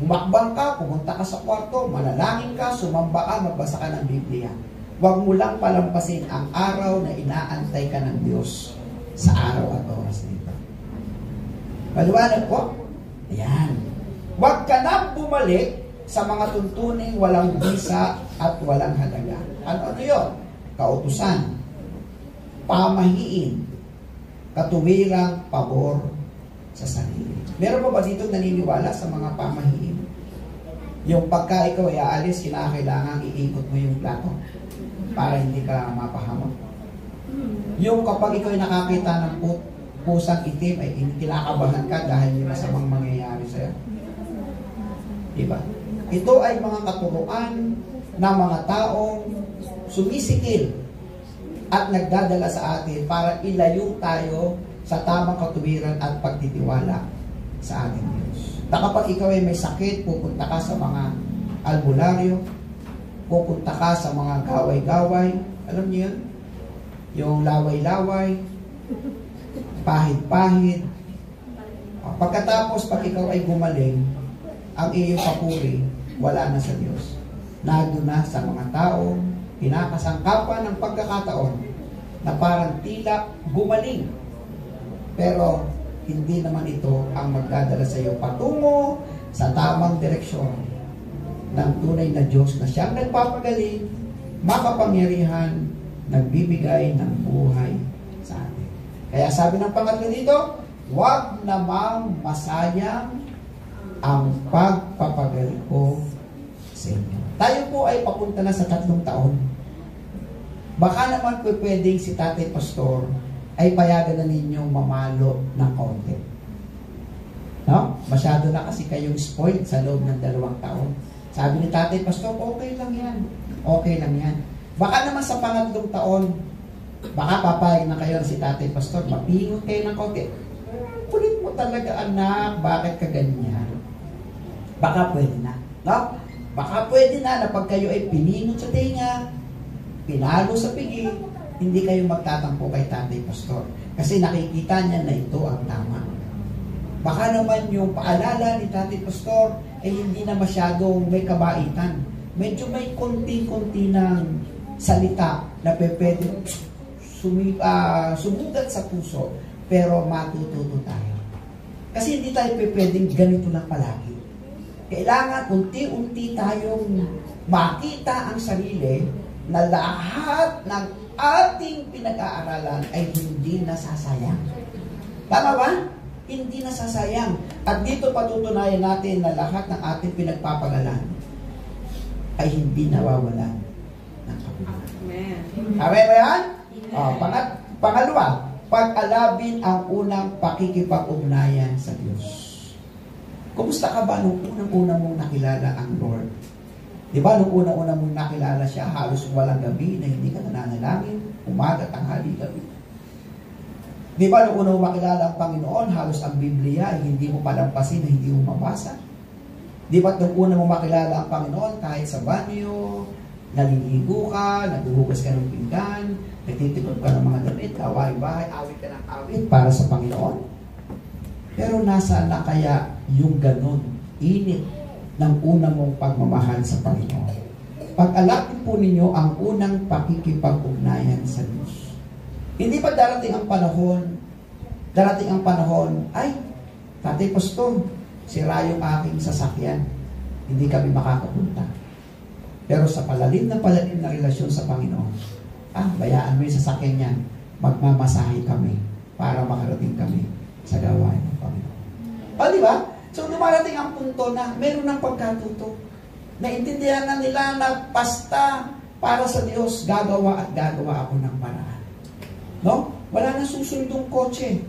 Humakbang ka, pumunta ka sa kwarto, manalangin ka, sumamba ka, magbasa ka ng Biblia. Huwag mo lang palampasin ang araw na inaantay ka ng Diyos sa araw at oras nito. Maliwanag po? Ayan. Huwag ka na bumalik sa mga tuntuning walang bisa at walang halaga. Ano yun? Kautusan, pamahiin, katuwirang pabor sa sarili. Meron ba dito naniniwala sa mga pamahiin? Yung pagka ikaw ay aalis, kinakailangan iikot mo yung plato para hindi ka mapahamon. Yung kapag ikaw ay nakakita ng pusang itim, ay kinakabahan ka dahil may masamang mangyayari sa'yo. Diba? Ito ay mga katuruan ng mga taong sumisikil at nagdadala sa atin para ilayo tayo sa tamang katuwiran at pagtitiwala sa ating Diyos. Na kapag ikaw ay may sakit, pupunta ka sa mga albularyo, pupunta ka sa mga gaway-gaway, alam niyo yun? Yung laway-laway, pahid-pahid. Pagkatapos, pag ikaw ay gumaling, ang iyong papuri, wala na sa Diyos. Nandun na sa mga tao, pinakasangkapan ng pagkakataon na parang tila gumaling. Pero hindi naman ito ang magdadala sa iyo patungo sa tamang direksyon ng tunay na Diyos na siyang nagpapagaling, makapangyarihan, nagbibigay ng buhay sa atin. Kaya sabi ng pangatlo dito, huwag namang masayang ang pagpapagal ko sa inyo. Tayo po ay papunta na sa 3 taon. Baka naman po pwedeng si Tatay Pastor ay payagan na ninyong mamalo ng konti. No? Masyado na kasi kayong spoiled sa loob ng 2 taon. Sabi ni Tatay Pastor, okay lang yan. Okay lang yan. Baka naman sa 3 taon, Baka papayag na kayo si Tatay Pastor, mapingot kayo ng konti. Kulit mo talaga, anak, bakit ka ganyan? Baka pwede na, no? Baka pwede na pag kayo ay piningot sa tenga, pinalo sa pigi, hindi kayo magtatampo kay Tatay Pastor. Kasi nakikita niya na ito ang tama. Baka naman yung paalala ni Tatay Pastor ay hindi na masyadong may kabaitan. Medyo may konti-konti ng salita na pwede sumugat sa puso, pero matututo tayo. Kasi hindi tayo pwedeng ganito lang palagi. Kailangan unti-unti tayong makita ang sarili na lahat ng ating pinag-aaralan ay hindi nasasayang. Tama ba? Hindi nasasayang. At dito patutunayan natin na lahat ng ating pinagpapagalan ay hindi nawawalan ng kabuluhan. Amen. Amen ba yan? Pangalawa, pag-alabin ang unang pakikipag-ugnayan sa Diyos. Kumusta ka ba nung unang-una mong nakilala ang Lord? Di ba nung unang-una mong nakilala siya, halos walang gabi na hindi ka nananalangin, umaga, tanghali, gabi. Di ba nung unang makilala ang Panginoon, halos ang Biblia ay hindi mo palampasin na hindi mo mabasa? Di ba nung unang mo makilala ang Panginoon, kahit sa banyo, naliligo ka, naghuhugas ka ng pinggan, nagtitipid ka ng mga damit, gawain bahay, awit ka ng awit para sa Panginoon? Pero nasaan na kaya yung ganun, init ng unang mong pagmamahal sa Panginoon? Pag-alapin po ninyo ang unang pakikipag-ugnayan sa Diyos. Hindi ba darating ang panahon, ay, Tatay Pastor, sira yung aking sasakyan, hindi kami makakapunta. Pero sa palalim na relasyon sa Panginoon, bayaan mo yung sasakyan niyan, magmamasahe kami para makarating kami sa gawain ng Panginoon. O, di ba? So, dumarating ang punto na meron ng pagkatuto. Naintindihan na nila na basta para sa Diyos, gagawa ako ng paraan. No? Wala na susundong kotse.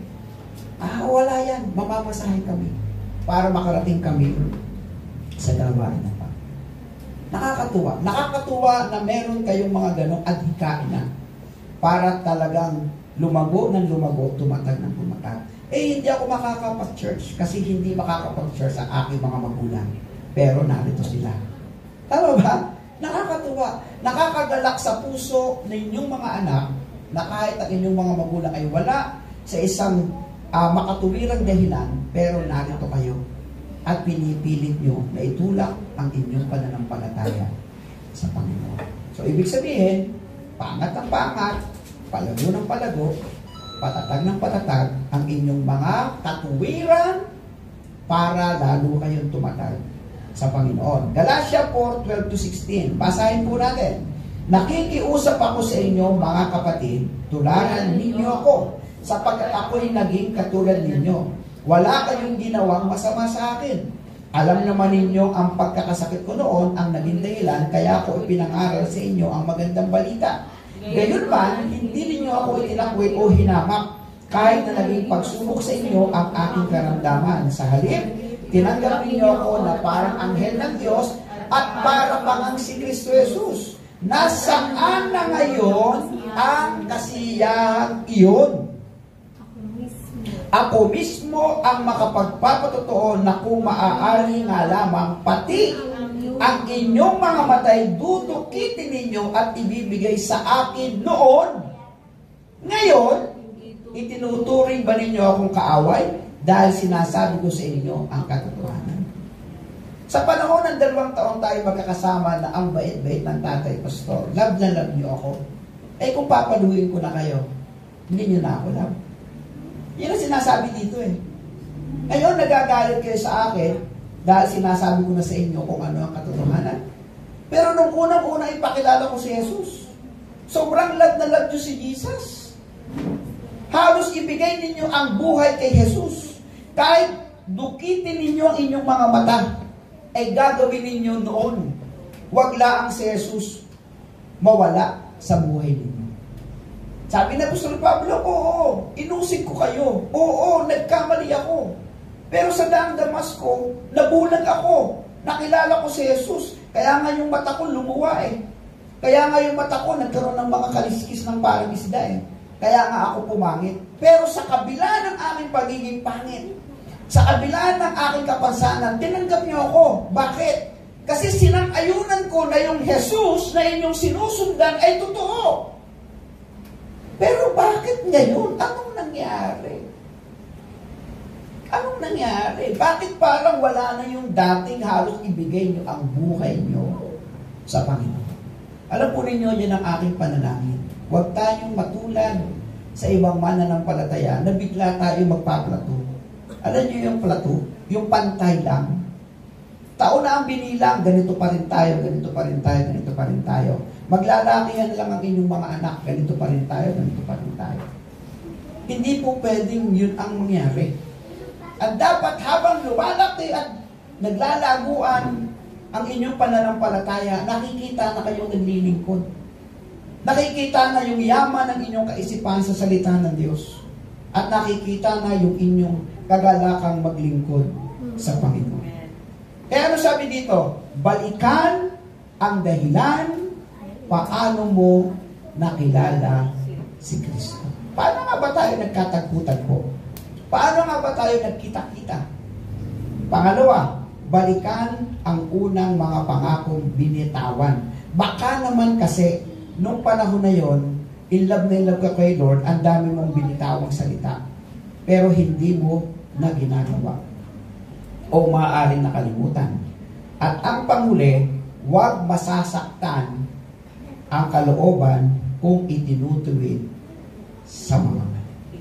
Wala yan. Mamamasahe kami para makarating kami sa gawain ng Panginoon. Nakakatuwa na meron kayong mga ganong adhikain na para talagang lumago ng lumago, tumatag ng tumatag. Hindi ako makakapag-church kasi hindi makakapag-church ang aking mga magulang. Pero narito sila. Tama ba? Nakakatuwa. Nakakagalak sa puso ng inyong mga anak na kahit ang inyong mga magulang ay wala sa isang makatuwirang dahilan, pero narito kayo at pinipilit nyo na itulak ang inyong pananampalataya sa Panginoon. So, ibig sabihin, pangat ng pangat, palago ng palago, patatag ng patatag ang inyong mga katuwiran para lalo kayong tumatag sa Panginoon. Galatia 4:12-16. Basahin po natin. Nakikiusap ako sa inyo, mga kapatid, tularan ninyo ako, sapagkat ako'y naging katulad ninyo. Wala kayong ginawang masama sa akin. Alam naman ninyo ang pagkakasakit ko noon ang naging dahilan, kaya ako ipinangaral sa inyo ang magandang balita. Gayunman, hindi ninyo ako itinakwil o hinamak, kahit na naging pagsubok sa inyo ang aking karamdaman. Sa halip, tinanggap ninyo ako na parang anghel ng Diyos at para pang si Kristo Jesus. Nasaan na ngayon ang kasiyahang iyon? Ako mismo ang makapagpapatotoo na kung maaari nga lamang pati ang inyong mga matay dudukitin ninyo at ibibigay sa akin noon. Ngayon, itinuturing ba ninyo akong kaaway dahil sinasabi ko sa inyo ang katotohanan? Sa panahon ng 2 taon tayo magkakasama na ang bait-bait ng Tatay Pastor, love na love niyo ako. Kung papaluin ko na kayo, hindi niyo na ako love. Yun ang sinasabi dito Ngayon, nagagalit kayo sa akin dahil sinasabi ko na sa inyo kung ano ang katotohanan. Pero nung unang-una ipakilala ko si Jesus, sobrang love na love niyo si Jesus. Halos ibigay ninyo ang buhay kay Jesus. Kahit dukitin ninyo ang inyong mga mata, ay gagawin ninyo noon. Huwag lang si Jesus mawala sa buhay ninyo. Sabi na Apostol Pablo, oo, inusig ko kayo. Oo, nagkamali ako. Pero sa daang Damasco, nabulag ako. Nakilala ko si Jesus. Kaya nga yung mata ko lumuwa Kaya nga yung mata ko, nagkaroon ng mga kaliskis ng parang isda eh. Kaya nga ako pumangit. Pero sa kabila ng aking pagiging pangit, sa kabila ng aking kapansanan, tinanggap niyo ako. Bakit? Kasi sinang-ayunan ko na yung Jesus na inyong sinusundan ay totoo. Pero bakit ngayon? Anong nangyari? Anong nangyari? Bakit parang wala na yung dating halos ibigay niyo ang buhay niyo sa Panginoon? Alam po ninyo, yan ang aking panalangin. Huwag tayong matulad sa ibang mananampalataya na bigla tayo magpaplato. Alam niyo yung plato? Yung pantay lang. Taon na ang binilang, ganito pa rin tayo, ganito pa rin tayo, ganito pa rin tayo. Maglalakihan lang ang inyong mga anak, ganito pa rin tayo, ganito pa rin tayo. Hindi po pwedeng yun ang mangyari. At dapat habang lumalaki at naglalaguan ang inyong pananampalataya, nakikita na kayong naglilingkod. Nakikita na yung yaman ng inyong kaisipan sa salita ng Diyos. At nakikita na yung inyong kagalakang maglingkod sa Panginoon. Kaya ano sabi dito? Balikan ang dahilan paano mo nakilala si Kristo. Paano nga ba tayo nagkatagpo-tagpo? Paano nga ba tayo nagkita-kita? Pangalawa, balikan ang unang mga pangakong binitawan. Baka naman kasi, nung panahon na yon, in love ka kay Lord, ang dami mong binitawang salita. Pero hindi mo na ginagawa. O maaaring nakalimutan. At ang panghuli, huwag masasaktan ang kalooban kung itinutuwid sa mga mali.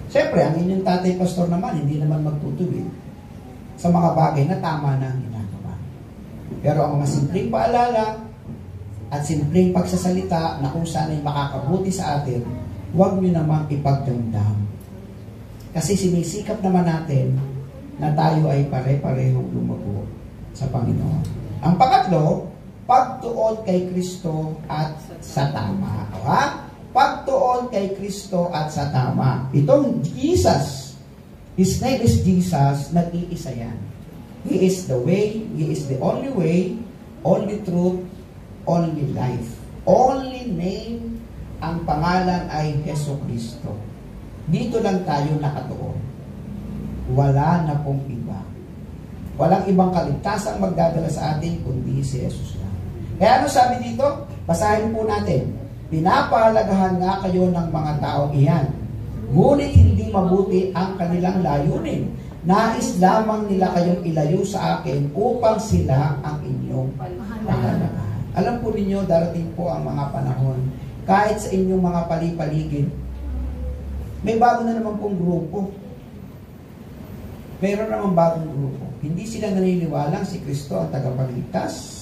Siyempre, ang inyong tatay pastor naman, hindi naman magtutuwid sa mga bagay na tama na ang ginagawa. Pero ang mga simpleng paalala at simpleng pagsasalita na kung saan ay makakabuti sa atin, huwag nyo namang ipagdamdam. Kasi sinisikap naman natin na tayo ay pare-parehong lumago sa Panginoon. Ang pangatlo, pagtuon kay Kristo at sa tama. Pagtuon kay Kristo at sa tama. Itong Jesus, His name is Jesus, nag-iisa yan. He is the way, He is the only way, only truth, only life. Only name, ang pangalan ay Jesu Kristo. Dito lang tayo nakatuon. Wala na pong iba. Walang ibang kaligtasang magdadala sa atin kundi si Jesus lang. Kaya ano sabi dito? Basahin po natin. Pinapahalagahan nga kayo ng mga taong iyan. Ngunit hindi mabuti ang kanilang layunin. Nais lamang nila kayong ilayo sa akin upang sila ang inyong pahalagahan. Alam po ninyo, darating po ang mga panahon, kahit sa inyong mga palipaligid, may bago na naman pong grupo. Meron naman bagong grupo. Hindi sila naniniwalang si Kristo ang tagapagligtas.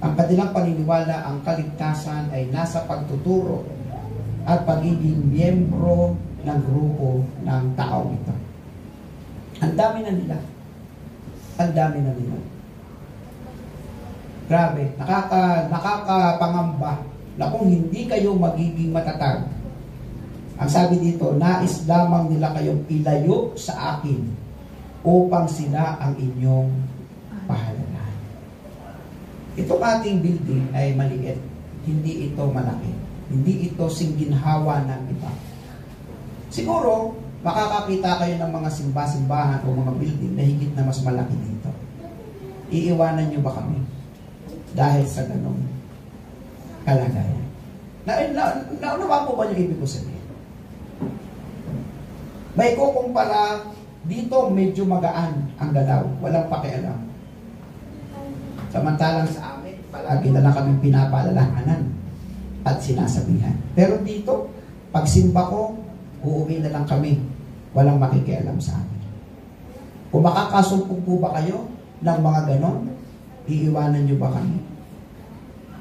Ang kanilang paniniwala, ang kaligtasan ay nasa pagtuturo at pagiging miyembro ng grupo ng tao ito. Ang dami na nila. Ang dami na nila. Grabe, nakakapangamba na kung hindi kayo magiging matatag. Ang sabi dito, nais lamang nila kayong ilayo sa akin upang sila ang inyong pahalagahan. Itong ating building ay maliit. Hindi ito malaki. Hindi ito singginhawa ng iba. Siguro, makakakita kayo ng mga simba-simbahan o mga building na higit na mas malaki dito. Iiwanan nyo ba kami? Dahil sa ganong kalagayan. Naunawaan po ba yung ibig ko sabihin? May kukumpara dito medyo magaan ang galaw. Walang pakialam. Samantalang sa amin, palagi na lang kami pinapaalalahanan at sinasabihan. Pero dito, pag simba ko, uuwi na lang kami. Walang makikialam sa amin. Kung makakasumpong po ba kayo ng mga ganon, iiwanan nyo ba kami?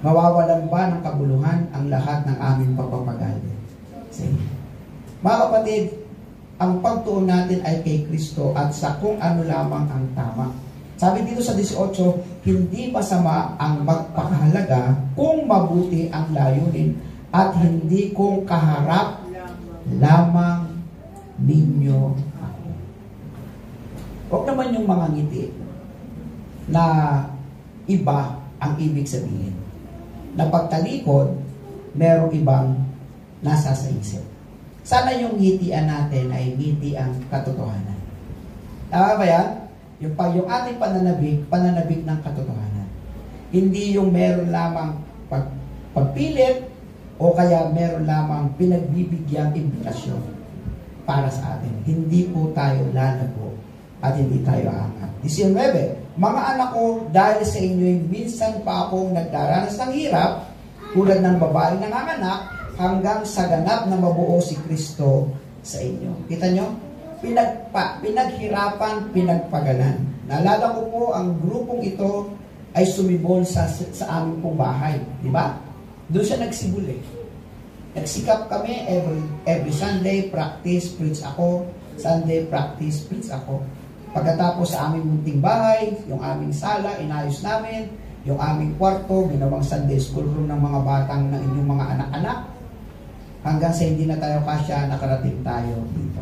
Mawawalan ba ng kabuluhan ang lahat ng aming pagpapagali? Sige. Mga kapatid, ang pagtuon natin ay kay Kristo at sa kung ano lamang ang tama. Sabi dito sa 18, hindi masama ang magpakahalaga kung mabuti ang layunin at hindi kung kaharap lamang ninyo ako. Huwag naman yung mga ngiti na iba ang ibig sabihin. na pagtalikod, merong ibang nasa sa isip. Sana yung ngitian natin ay ngiti ang katotohanan. Tama ba yan? Yung ating pananabik ng katotohanan. Hindi yung meron lamang pagpilit o kaya meron lamang pinagbibigyan imbitasyon para sa atin. Hindi po tayo lalago at hindi tayo aangat. 19. Mga anak ko, dahil sa inyo minsan pa akong nagdaranas ng hirap, tulad ng babaeng nanganganak, hanggang sa ganap na mabuo si Kristo sa inyo. Kita nyo? Pinaghirapan, pinagpagalan. Naalala ko po, ang grupong ito ay sumibol sa aming pong bahay. Di ba? Doon siya nagsibol eh. Nagsikap kami every Sunday, practice, preach ako. Sunday, practice, preach ako. Pagkatapos sa aming munting bahay, yung aming sala, inayos namin. Yung aming kwarto, ginawang Sunday school room ng mga batang ng inyong mga anak-anak. Hanggang sa hindi na tayo kasya, nakarating tayo dito.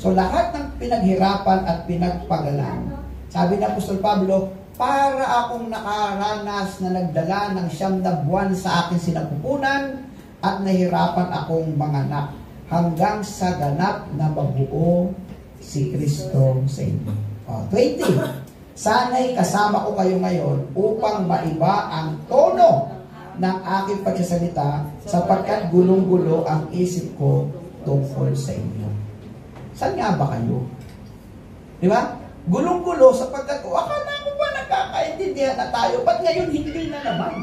So lahat ng pinaghirapan at pinagpagalan, sabi na Apostol Pablo, para akong nakaranas na nagdala ng 9 na buwan sa aking sinapupunan at nahirapan akong manganak hanggang sa ganap na mabuo si Kristo sa inyo. 20. Sana'y kasama ko kayo ngayon upang maiba ang tono ng aking pagsasalita sapagkat gulong-gulo ang isip ko tungkol sa inyo. Saan nga ba kayo? Di ba? Gulong-gulo sapagkat akala ko ba nagkakaintindihan na tayo? Ba't ngayon hindi na naman?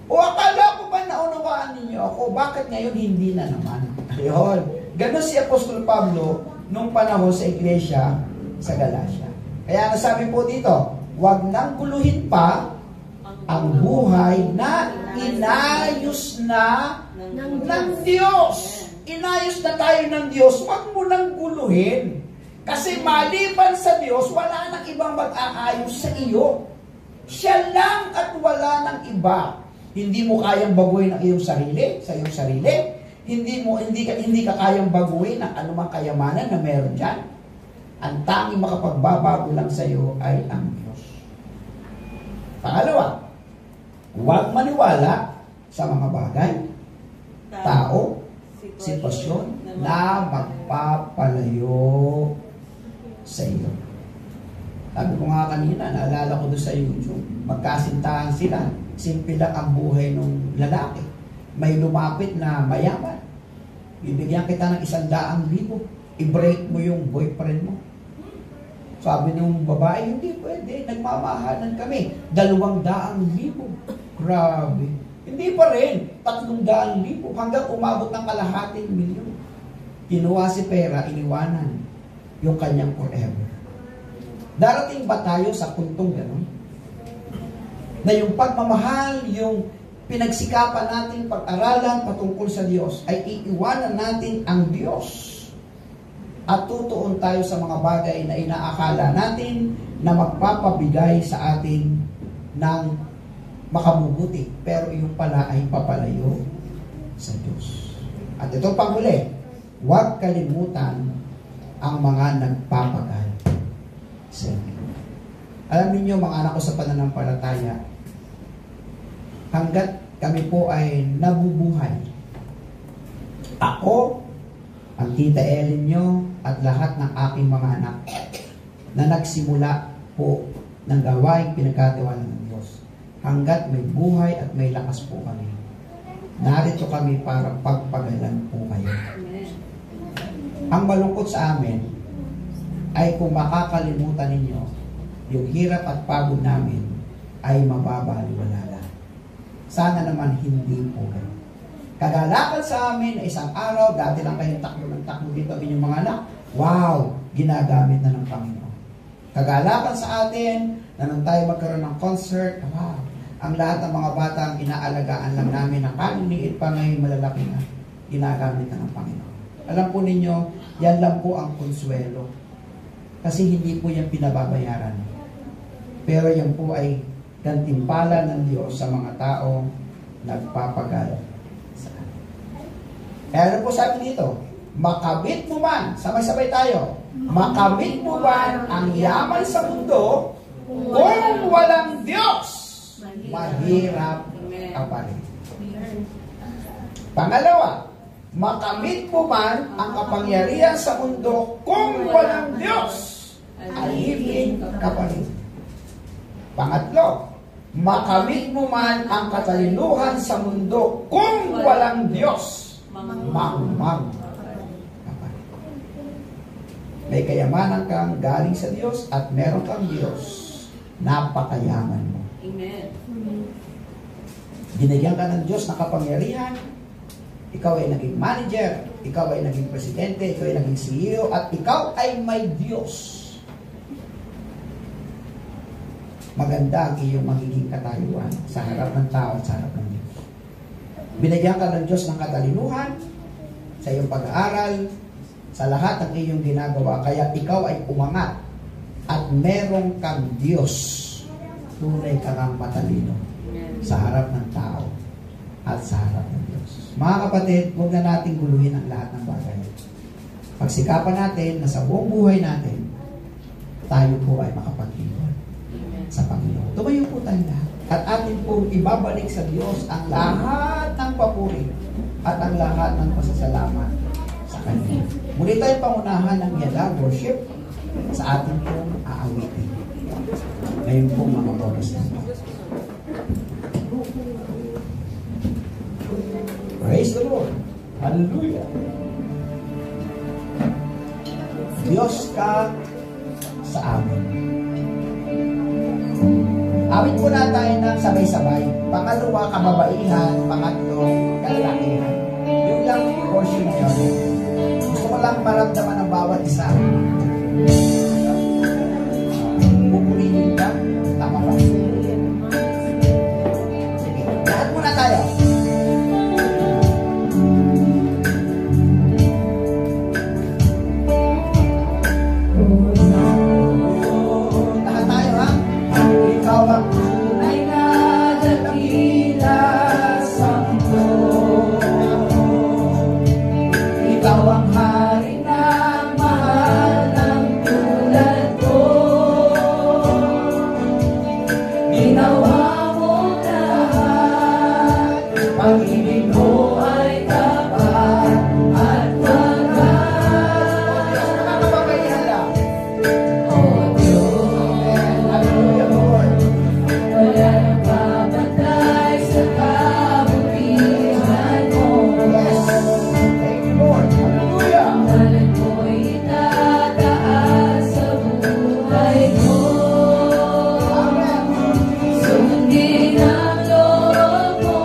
O akala ko ba naunawaan ninyo ako? Bakit ngayon hindi na naman? Ayun. Ganon si Apostol Pablo nung panahon sa iglesia sa Galacia. Kaya nasabi po dito, huwag nang guluhin pa ang buhay na inayos na ng Diyos. Inayos na tayo ng Diyos, huwag mo nang guluhin. Kasi maliban sa Diyos, wala nang ibang mag-aayos sa iyo. Siya lang at wala nang iba. Hindi mo kayang baguhin ang iyong sarili, sa iyong sarili. Hindi ka kayang baguhin ang anumang kayamanan na meron dyan. Ang tanging makapagbabago lang sa iyo ay ang Diyos. Pangalawa, huwag maniwala sa mga bagay, tao, sitwasyon na magpapalayo sa iyo. Sabi ko nga kanina, naalala ko doon sa YouTube, magkasintahan sila. Simple lang ang buhay ng lalaki. May lumapit na mayaman. Bibigyan kita ng 100,000. I-break mo yung boyfriend mo. Sabi ng babae, hindi pwede. Nagmamahalan kami. 200,000. Grabe. Hindi pa rin. 300,000. Hanggang umabot ng kalahating milyon. Kinuha si pera, iniwanan yung kanyang forever. Darating ba tayo sa puntong gano'n? Na yung pagmamahal, yung pinagsikapan natin pag-aralan patungkol sa Diyos, ay iiwanan natin ang Diyos. At tutuon tayo sa mga bagay na inaakala natin na magpapabigay sa atin ng makabubuti. Pero yung pala ay papalayo sa Diyos. At ito panghuli, huwag kalimutan ang mga nagpapagal sa inyo. Alam niyo mga anak ko sa pananampalataya, hanggat kami po ay nabubuhay, ako, ang tita Ellen nyo, at lahat ng aking mga anak na nagsimula po ng gawaing pinagkatiwalaan ng Diyos. Hanggat may buhay at may lakas po kami, narito kami para pagpagalan po kayo. Ang malungkot sa amin ay kung makakalimutan ninyo yung hirap at pagod namin ay mababaliwala. Sana naman hindi po kayo. Kagalakan sa amin na isang araw, dati lang kayong takbo ng takbo dito ang inyong mga anak, wow, ginagamit na ng Panginoon. Kagalakan sa atin na nung tayo magkaroon ng concert, wow, ang lahat ng mga batang inaalagaan lang namin na kaliliit pa ngayon malalaki na, ginagamit na ng Panginoon. Alam po ninyo, yan lang po ang konsuelo. Kasi hindi po yan pinababayaran. Pero yan po ay gantimpala ng Diyos sa mga taong nagpapagal sa atin. Kaya ano po sabi dito? Makamit mo man, sabay-sabay tayo, makamit mo man ang yaman sa mundo kung walang Diyos, mahirap kapalit. Pangalawa, makamit mo man ang kapangyarihan sa mundo kung walang Diyos, alipin kapalit. Pangatlo, makamit mo man ang katalinuhan sa mundo kung walang Diyos, mangmang kapalit. May kayamanan kang galing sa Diyos at meron kang Diyos, napakayaman mo. Amen. Binigyan ka ng Diyos na kapangyarihan, ikaw ay naging manager, ikaw ay naging presidente, ikaw ay naging CEO, at ikaw ay may Diyos. Maganda ang iyong magiging katayuan sa harap ng tao at sa harap ng Diyos. Binigyan ka ng Diyos ng katalinuhan sa iyong pag-aaral, sa lahat ng iyong ginagawa, kaya ikaw ay umangat at merong kang Diyos. Tunay ka kang matalino sa harap ng tao at sa harap ng Diyos. Mga kapatid, huwag na nating guluhin ang lahat ng bagay. Pagsikapan natin na sa buong buhay natin, tayo po ay makapag-iwan sa Panginoon. Tumayo po tayo lahat. At atin po ibabalik sa Diyos ang lahat ng papuri at ang lahat ng pasasalamat sa Kanya. Muli tayo pangunahan ng yada worship sa ating pong aawitin. Ngayon po mga oras na ito. Praise the Lord. Hallelujah. Diyos ka sa amin. Awit po na tayo ng sabay-sabay. Pangalawa, kababaihan. Pangatlo, kalalakihan. Yung lang portion na yun. Gusto ko lang maramdaman ng bawat isa. Pupurihin ka. Tama ba? Sige. Lahat muna tayo. Ikaw ang tunay na dakila sa mundo. Ikaw ang hari na mahal ng tulad ko. Ginawa mo lahat, pag-ibig mo ay tapat at wagas. Nakakapagpapayahan lang. Oh Diyos, hallelujah Lord. Wala nang babantay sa kabutihan mo. Yes. Thank you, Lord. Hallelujah. Ngalan mo'y itataas sa buhay ko. Amen. Sundin ang loob mo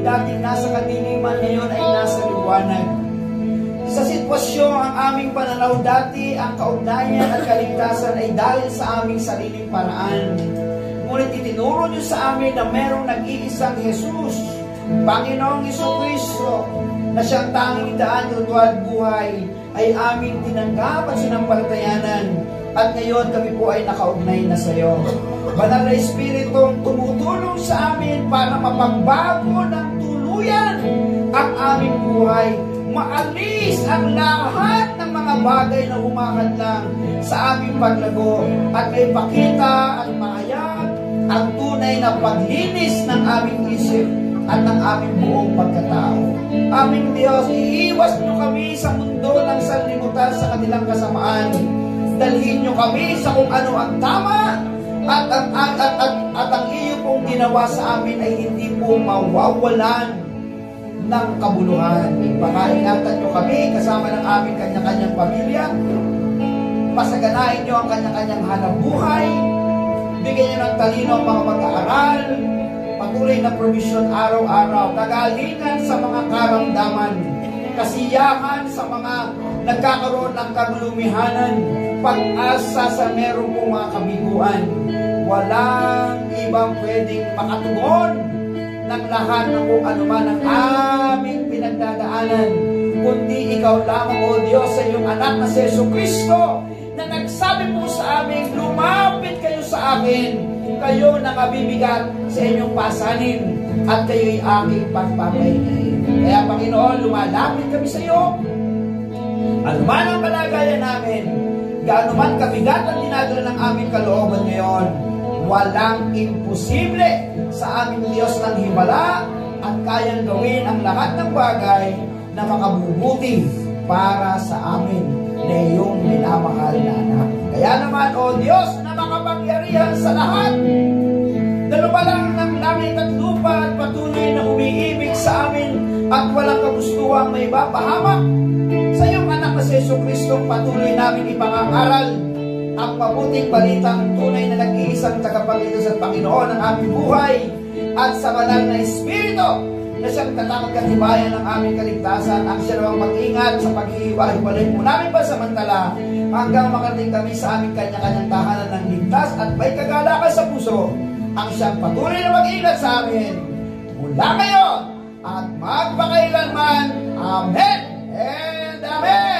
dating nasa kadiliman, ngayon ay nasa liwanag. Sa sitwasyon ang aming pananaw dati, ang kaugnayan at kaligtasan ay dahil sa aming sariling paraan. Ngunit itinuro niyo sa amin na merong nag-iisang Jesus, Panginoong Jesucristo, na siyang tanging daan, lutuan, buhay, ay aming tinanggap at sinampalatayanan. At ngayon kami po ay nakaugnay na sa iyo. Banal na Espiritong tumutulong sa amin para mapagbago ng tuluyan ang aming buhay. Maalis ang lahat ng mga bagay na humakadlang sa aming paglago at may pakita at mahayag ang tunay na paglinis ng aming isip at ng aming buong pagkatao. Aming Diyos, iiwas niyo kami sa mundo ng sanlibutan sa kanilang kasamaan. Dalhin niyo kami sa kung ano ang tama at ang iyo pong ginawa sa amin ay hindi po mawawalan ng kabuluhan. Pakaingatan niyo kami kasama ng aming kanya-kanyang pamilya. Pasaganahin niyo ang kanya-kanyang hanabuhay. Bigyan niyo ng talino ang mga mag-aaral. Patuloy na provision araw-araw. Kagalingan sa mga karamdaman. Kasiyahan sa mga nagkakaroon ng kagulumihanan. Pag-asa sa meron pong mga kabiguan. Walang ibang pwedeng makatugon ng lahat ng kung ano man ang aming pinagdadaanan, kundi ikaw lamang, O Diyos, sa iyong anak na si Jesucristo, na nagsabi po sa amin, lumapit kayo sa akin, kayo na mabibigat sa inyong pasanin, at kayo'y aking pagpapahingahin. Kaya Panginoon, lumalapit kami sa iyo, ano man ang kalagayan namin, gaano man kabigat ang dinadala ng aming kalooban ngayon, walang imposible sa aming Diyos ng himala at kayang gawin ang lahat ng bagay na makabubuti para sa amin na iyong minamahal na anak. Kaya naman, O Diyos, na makapangyarihan sa lahat, na lumalang ng langit at lupa at patuloy na umiibig sa amin at walang kagustuhang may ipapahamak, sa iyong anak na si Jesucristo, patuloy namin ipangangaral ang mabuting balitang tunay na nag-iisang tagapagligtas at Panginoon ng aming buhay at sa banal na Espiritu na siyang tatangag katibayan ng aming kaligtasan ang siya namang mag-ingat sa paghihiwa-hiwalay po namin pansamantala hanggang makarating kami sa aming kanya-kanyang tahanan ng ligtas at may kagalakan sa puso ang siyang patuloy na mag-ingat sa amin mula ngayon at magpakailanman. Amen and Amen!